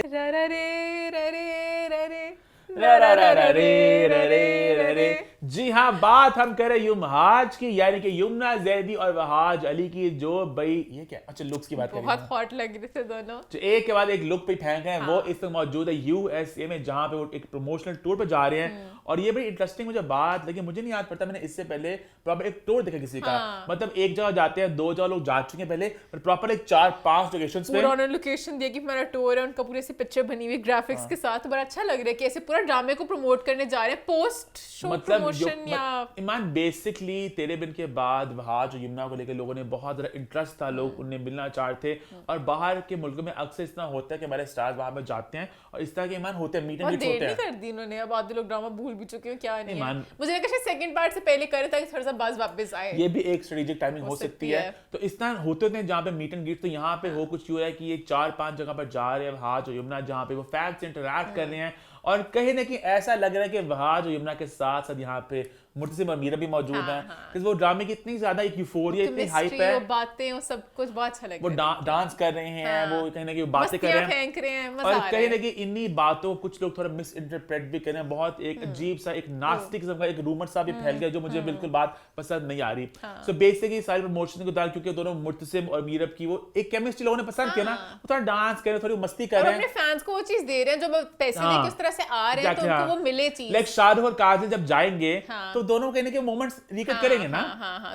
जी हाँ, बात हम कर रहे हैं युमहाज की, यानी कि युमना जैदी और वहाज अली की, जो भाई ये क्या, अच्छा लुक्स की बात कर रहे हैं, बहुत हॉट लग रहे थे दोनों, जो एक के बाद एक लुक पे फेंक रहे हैं। वो इस वक्त मौजूद है यूएसए में, जहां पे वो एक प्रमोशनल टूर पे जा रहे हैं। और ये बड़ी इंटरेस्टिंग मुझे बात लगी, मुझे नहीं याद पड़ता मैंने इससे पहले प्रॉपर एक टूर देखा किसी का, मतलब एक जगह जाते हैं, 2 जगह लोग जा चुके हैं पहले, पर प्रॉपर एक 4-5 लोकेशंस पे पूरा उन्होंने लोकेशन दिया कि हमारा टूर है, उनका पूरी ऐसी पिक्चर बनी हुई ग्राफिक्स के साथ, बड़ा अच्छा लग रहा है कि ऐसे पूरा ड्रामे को प्रमोट करने जा रहे हैं, पोस्ट शो प्रमोशन। या ईमान बेसिकली तेरे बिन के बाद वहाज और यमुना को लेकर लोगों ने बहुत ज़्यादा इंटरेस्ट था, लोग उन्हें मिलना चाहते थे। और बाहर के मुल्कों में अक्सर इतना होता है कि हमारे स्टार्स वहां पर जाते हैं और इस तरह के ईमान होते हैं, मीट एंड ग्रीट होते हैं। कर दी इन्होंने, अब आधे लोग ड्रामा भूल भी चुके हैं, क्या नहीं है। मुझे लगा शायद सेकंड पार्ट से पहले करे ताकि थोड़ा सा बज़ वापस आए, ये भी एक स्ट्रेटेजिक टाइमिंग हो सकती है। तो इस तरह होते हैं जहाँ पे मीट एंड ग्रीट, तो यहाँ पे हो कुछ यूं है कि ये 4-5 जगह पर जा रहे हैं वहाज और यमुना, जहाँ पे वो फैक्ट्स इंटरैक्ट कर रहे हैं। और कहीं ना कहीं ऐसा लग रहा है कि वहाज और यमुना के साथ साथ यहाँ पे मुर्तसिम और मीरा भी मौजूद हैं, क्योंकि वो ड्रामे की इतनी ज्यादा एक यूफोरिया, इतनी हाइप है, बातें और सब कुछ बहुत अच्छा लग रहा है। वो डांस कर रहे हैं, वो कहीं ना कहीं बातें कर रहे हैं, और कहीं ना कहीं इन्हीं बातों कुछ लोग थोड़ा मिस इंटरप्रेट भी कर रहे हैं। बहुत एक अजीब सा, एक नास्ती किस्म का एक रूमर सा भी फैल गया, जो मुझे बिल्कुल बात पसंद नहीं आ रही। सो बेसिकली सारी प्रमोशन के दौरान, क्योंकि दोनों मुर्तसिम और मीरब की वो एक केमिस्ट्री लोगों ने पसंद किया ना, वो थोड़ा डांस कर रहे हैं, थोड़ी मस्ती कर रहे हैं, अपने फैंस को वो चीज दे रहे हैं जो पैसे लेके उस तरह से आ रहे हैं, तो उनको वो मिले चीज। लाइक शाहरुख और काजल जब जाएंगे तो दोनों कहीं ना कहीं रिकट करेंगे ना।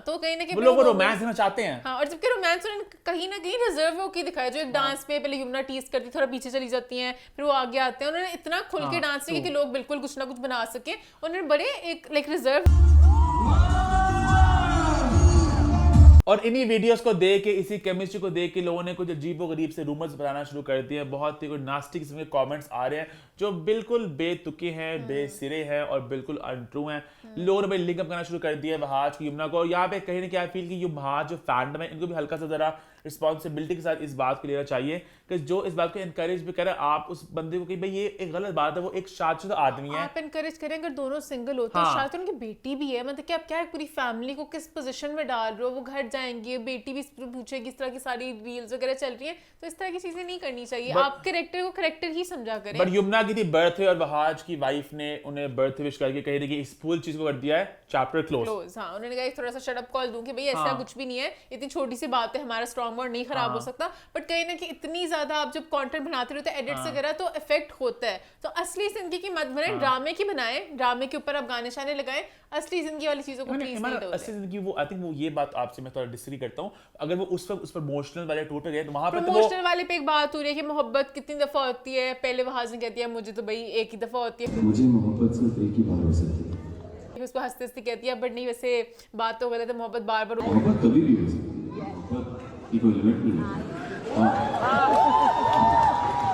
तो कहीं ना कहीं वो लोग रोमांस देना चाहते हैं। हाँ, और जबकि रोमांस उन्होंने कहीं ना कहीं रिजर्व होके दिखाया, जो एक डांस में पहले यमुना टीज करती, थोड़ा पीछे चली जाती हैं, फिर वो आगे आते हैं, उन्होंने इतना खुल के डांस किया कि लोग बिल्कुल कुछ ना कुछ बना सके। उन्होंने बड़े एक लाइक रिजर्व। और इन्हीं वीडियोस को देख के, इसी केमिस्ट्री को देख के लोगों ने कुछ अजीबोगरीब से रूमर्स बनाना शुरू कर दिए हैं। बहुत ही नास्टी किस्म के कमेंट्स आ रहे हैं जो बिल्कुल बेतुके हैं, बेसिरे हैं और बिल्कुल अनट्रू हैं। लोगों ने भाई लिंक अप करना शुरू कर दिया है वहाज की यमुना को। और यहाँ पे कहीं ना कहीं फील कि युमहाज जो फैंडम है, इनको भी हल्का सा जरा रिस्पॉन्सिबिलिटी के साथ इस बात को लेना चाहिए कि जो इस बात को एनकरेज भी करे, आप उस बंदे को कि भाई ये एक गलत बात है, वो एक शादीशुदा आदमी है, आप एनकरेज करें। अगर दोनों सिंगल होते हैं, शायद उनकी बेटी भी है, मतलब कि आप क्या पूरी फैमिली को किस पोजीशन में डाल रहे हो, वो घर जाएंगे, बेटी भी पूछेगी, इस तरह की सारी रील्स वगैरह चल रही हैं, तो इस तरह की चीजें नहीं करनी चाहिए। आप कैरेक्टर को कैरेक्टर ही समझा करें। बट यमुना की थी बर्थडे और वहाज की वाइफ ने उन्हें बर्थडे विश करके कही थी कि इस फुल चीज को कर दिया है चैप्टर क्लोज। हाँ, उन्होंने कहा थोड़ा सा शट अप कॉल दूं कि भाई ऐसा कुछ भी नहीं है, इतनी छोटी सी बात है, हमारा स्ट्रॉन्ग वर्ड नहीं खराब हो सकता। बट कहीं ना कि इतनी ज्यादा आप जब कंटेंट बनाते रहते हो एडिट्स वगैरह, तो इफेक्ट होता है। तो असली जिंदगी की मत बनाए, ड्रामे की बनाए, ड्रामे के ऊपर आप गाने शाने लगाए, असली जिंदगी वाली चीजों को प्लीज नहीं दो। असली जिंदगी वो आई थिंक वो ये बात आपसे मैं थोड़ा डिसएग्री करता हूं, अगर वो उस पर इमोशनल वाले टूट गए तो वहां पे प्रमोशनल वाले पे एक बात हो रही है कि मोहब्बत कितनी दफा होती है। पहले वहाज ने कहती है मुझे तो भाई एक ही दफा होती है, मुझे मोहब्बत सिर्फ एक ही बार हो सकती है। उसको हंसते हंसते कहती है बट नहीं, वैसे बात तो गलत है, मोहब्बत बार बार मोहब्बत कभी भी हो सकती है, मोहब्बत की कोई लिमिट नहीं है।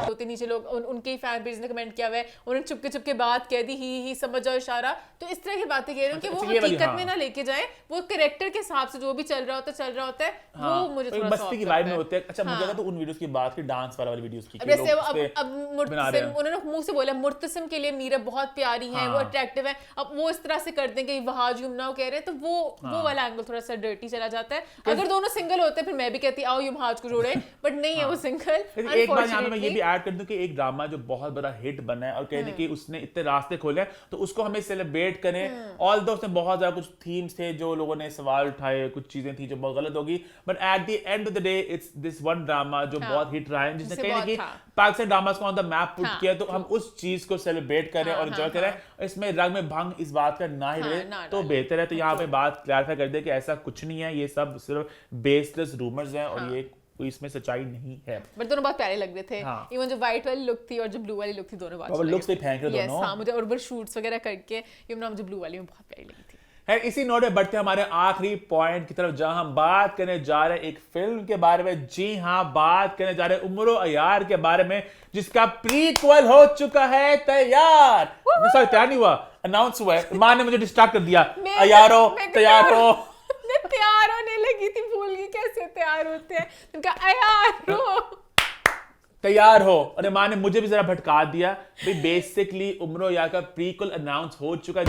होते नीचे लोग उनके ही फैन पेज ने कमेंट किया हुआ है, उन्होंने चुपके चुपके बात कह दी, ही समझ जाओ इशारा। तो इस तरह की बातें कह रहे हैं कि वो हकीकत में ना लेके जाए, वो कैरेक्टर के हिसाब से जो भी चल रहा होता है वो मुझे थोड़ा मस्ती की वाइब में होते हैं। अच्छा मुझे लगा तो उन वीडियोस की बात की डांस वाली वीडियोस की, जैसे अब मुर्तसिम, उन्होंने मुंह से बोला मुर्तसिम के लिए मीरा बहुत प्यारी है, वो अट्रैक्टिव है, अब वो इस तरह से कर देंगे वहाज यमुना कह रहे हैं, तो वो वाला एंगल थोड़ा सा डर्टी चला जाता है। अगर दोनों सिंगल होते फिर मैं भी कहती आओ यमुना को जोड़े, बट नहीं है वो सिंगल। एक बार यहाँ पे मैं ये भी ऐड कर दूं कि एक ड्रामा जो बहुत बड़ा हिट बना है और कहने कि उसने इतने रास्ते खोले तो उसको हमें सेलिब्रेट करें। ऑल्दो उसमें बहुत ज्यादा कुछ थीम्स थे जो लोगों ने सवाल उठाए, कुछ चीजें थी जो बहुत गलत होगी, but at the end of the day it's this one drama जो बहुत हिट रहा है, जिसने कहीं कि पाकिस्तान ड्रामास को ऑन द मैप पुट किया। तो हम उस चीज को सेलिब्रेट करें और एंजॉय करें, इसमें रंग में भंग इस बात का ना ही रहे तो बेहतर है। तो यहाँ पे बात क्लैरिफाई कर दे कि ऐसा कुछ नहीं है, ये सब सिर्फ बेसलेस रूमर्स हैं और ये कोई इसमें सच्चाई नहीं है। बट दोनों बहुत प्यारे लग रहे थे। इवन जो व्हाइट वाली लुक थी और जो ब्लू वाली लुक थी, दोनों बहुत लुक्स पे फेंक रहे दोनों। हां, मुझे और शूट्स वगैरह करके यमुना मुझे ब्लू वाली में बहुत प्यारी लगी थी। है इसी नोट पे बढ़ते हमारे आखिरी पॉइंट की तरफ, जहां हम बात करने जा रहे हैं एक फिल्म के बारे में। जी हां, बात करने जा रहे हैं उम्र अयार के बारे में, जिसका प्रीक्वल हो चुका है तैयार। सॉरी तैयार नहीं हुआ, अनाउंस हुआ है। मां ने मुझे डिस्ट्रैक्ट कर दिया। अयारो तैयार हो, तैयार होने लगी थी, भूल गई कैसे तैयार होते हैं। उनका अयारो तैयार हो, अरे मां ने मुझे भी जरा भटका दिया। भाई बेसिकली उम्र अयार का प्रीक्वल अनाउंस हो चुका है।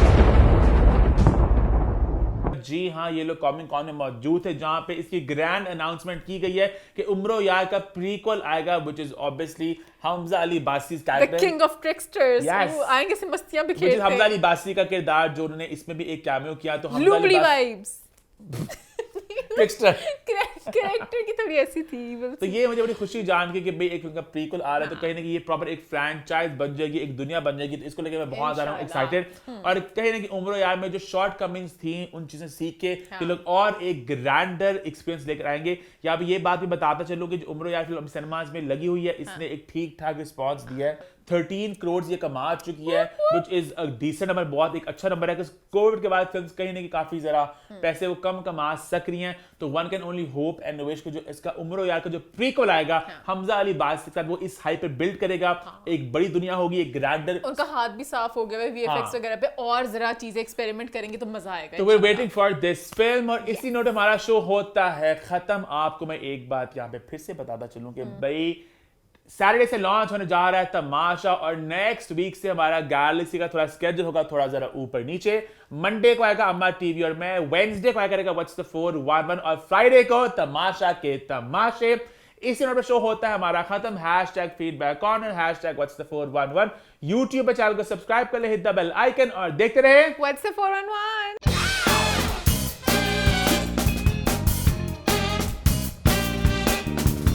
जी हाँ, ये लोग कॉमिक कॉन में मौजूद थे जहां पे इसकी ग्रैंड अनाउंसमेंट की गई है कि उम्र यार का प्रीक्वल आएगा, which is obviously Hamza Ali बासी character, the king of tricksters। वो आएंगे से मस्तियां बिखेरते हैं। हमजा अली बासी का किरदार जो उन्होंने इसमें भी एक कैमियो किया, तो हमजा अली वाइब्स ट्रिकस्टर कैरेक्टर की थोड़ी ऐसी थी। तो ये मुझे बड़ी खुशी जान के कि भाई एक उनका प्रीक्वल आ रहा है, तो कहीं ना कहीं ये प्रॉपर एक फ्रैंचाइज बन जाएगी, एक दुनिया बन जाएगी। तो इसको लेकर मैं बहुत ज्यादा एक्साइटेड। और कहीं ना कहीं उम्र यार में जो शॉर्ट कमिंग्स थी उन चीजें सीख के ये लोग और एक ग्रैंडर एक्सपीरियंस लेकर आएंगे। या ये बात भी बताता चलूं कि जो उम्र यार फिल्म सिनेमाज में लगी हुई है, इसने एक ठीक ठाक रिस्पॉन्स दिया है। 13 करोड़ ये कमा चुकी है, which is a decent number, बहुत एक अच्छा नंबर है। कोविड के बाद फिल्म्स कहीं ना कहीं काफी जरा पैसे वो कम कमा सक रही हैं। तो one can only hope and wish को जो इसका उम्र यार का जो प्रीक्वल आएगा हमजा अली बासी के साथ, वो इस हाइप पे बिल्ड करेगा। एक बड़ी दुनिया होगी, एक ग्रैंडर। उनका हाथ भी साफ हो गया है वीएफएक्स वगैरह पे, और जरा चीजें एक्सपेरिमेंट करेंगे तो मजा आएगा। तो we are waiting for this film. और इसी नोट हमारा शो होता है खत्म। आपको मैं एक बात यहाँ पे फिर से बताता चलूं कि भाई सैटरडे से लॉन्च होने जा रहा है तमाशा, और नेक्स्ट वीक से हमारा गैलेक्सी का थोड़ा स्केड्यूल होगा थोड़ा जरा ऊपर नीचे। मंडे को आएगा अम्मा टीवी और मैं, वेडनेसडे को आएगा व्हाट्स द 411, और फ्राइडे को तमाशा के तमाशे। इसी नोट पर शो होता है हमारा खत्म। #feedback corner, #what's the 411। YouTube पे चैनल को सब्सक्राइब कर ले, हिट द बेल आइकन और देखते रहे व्हाट्स द 411।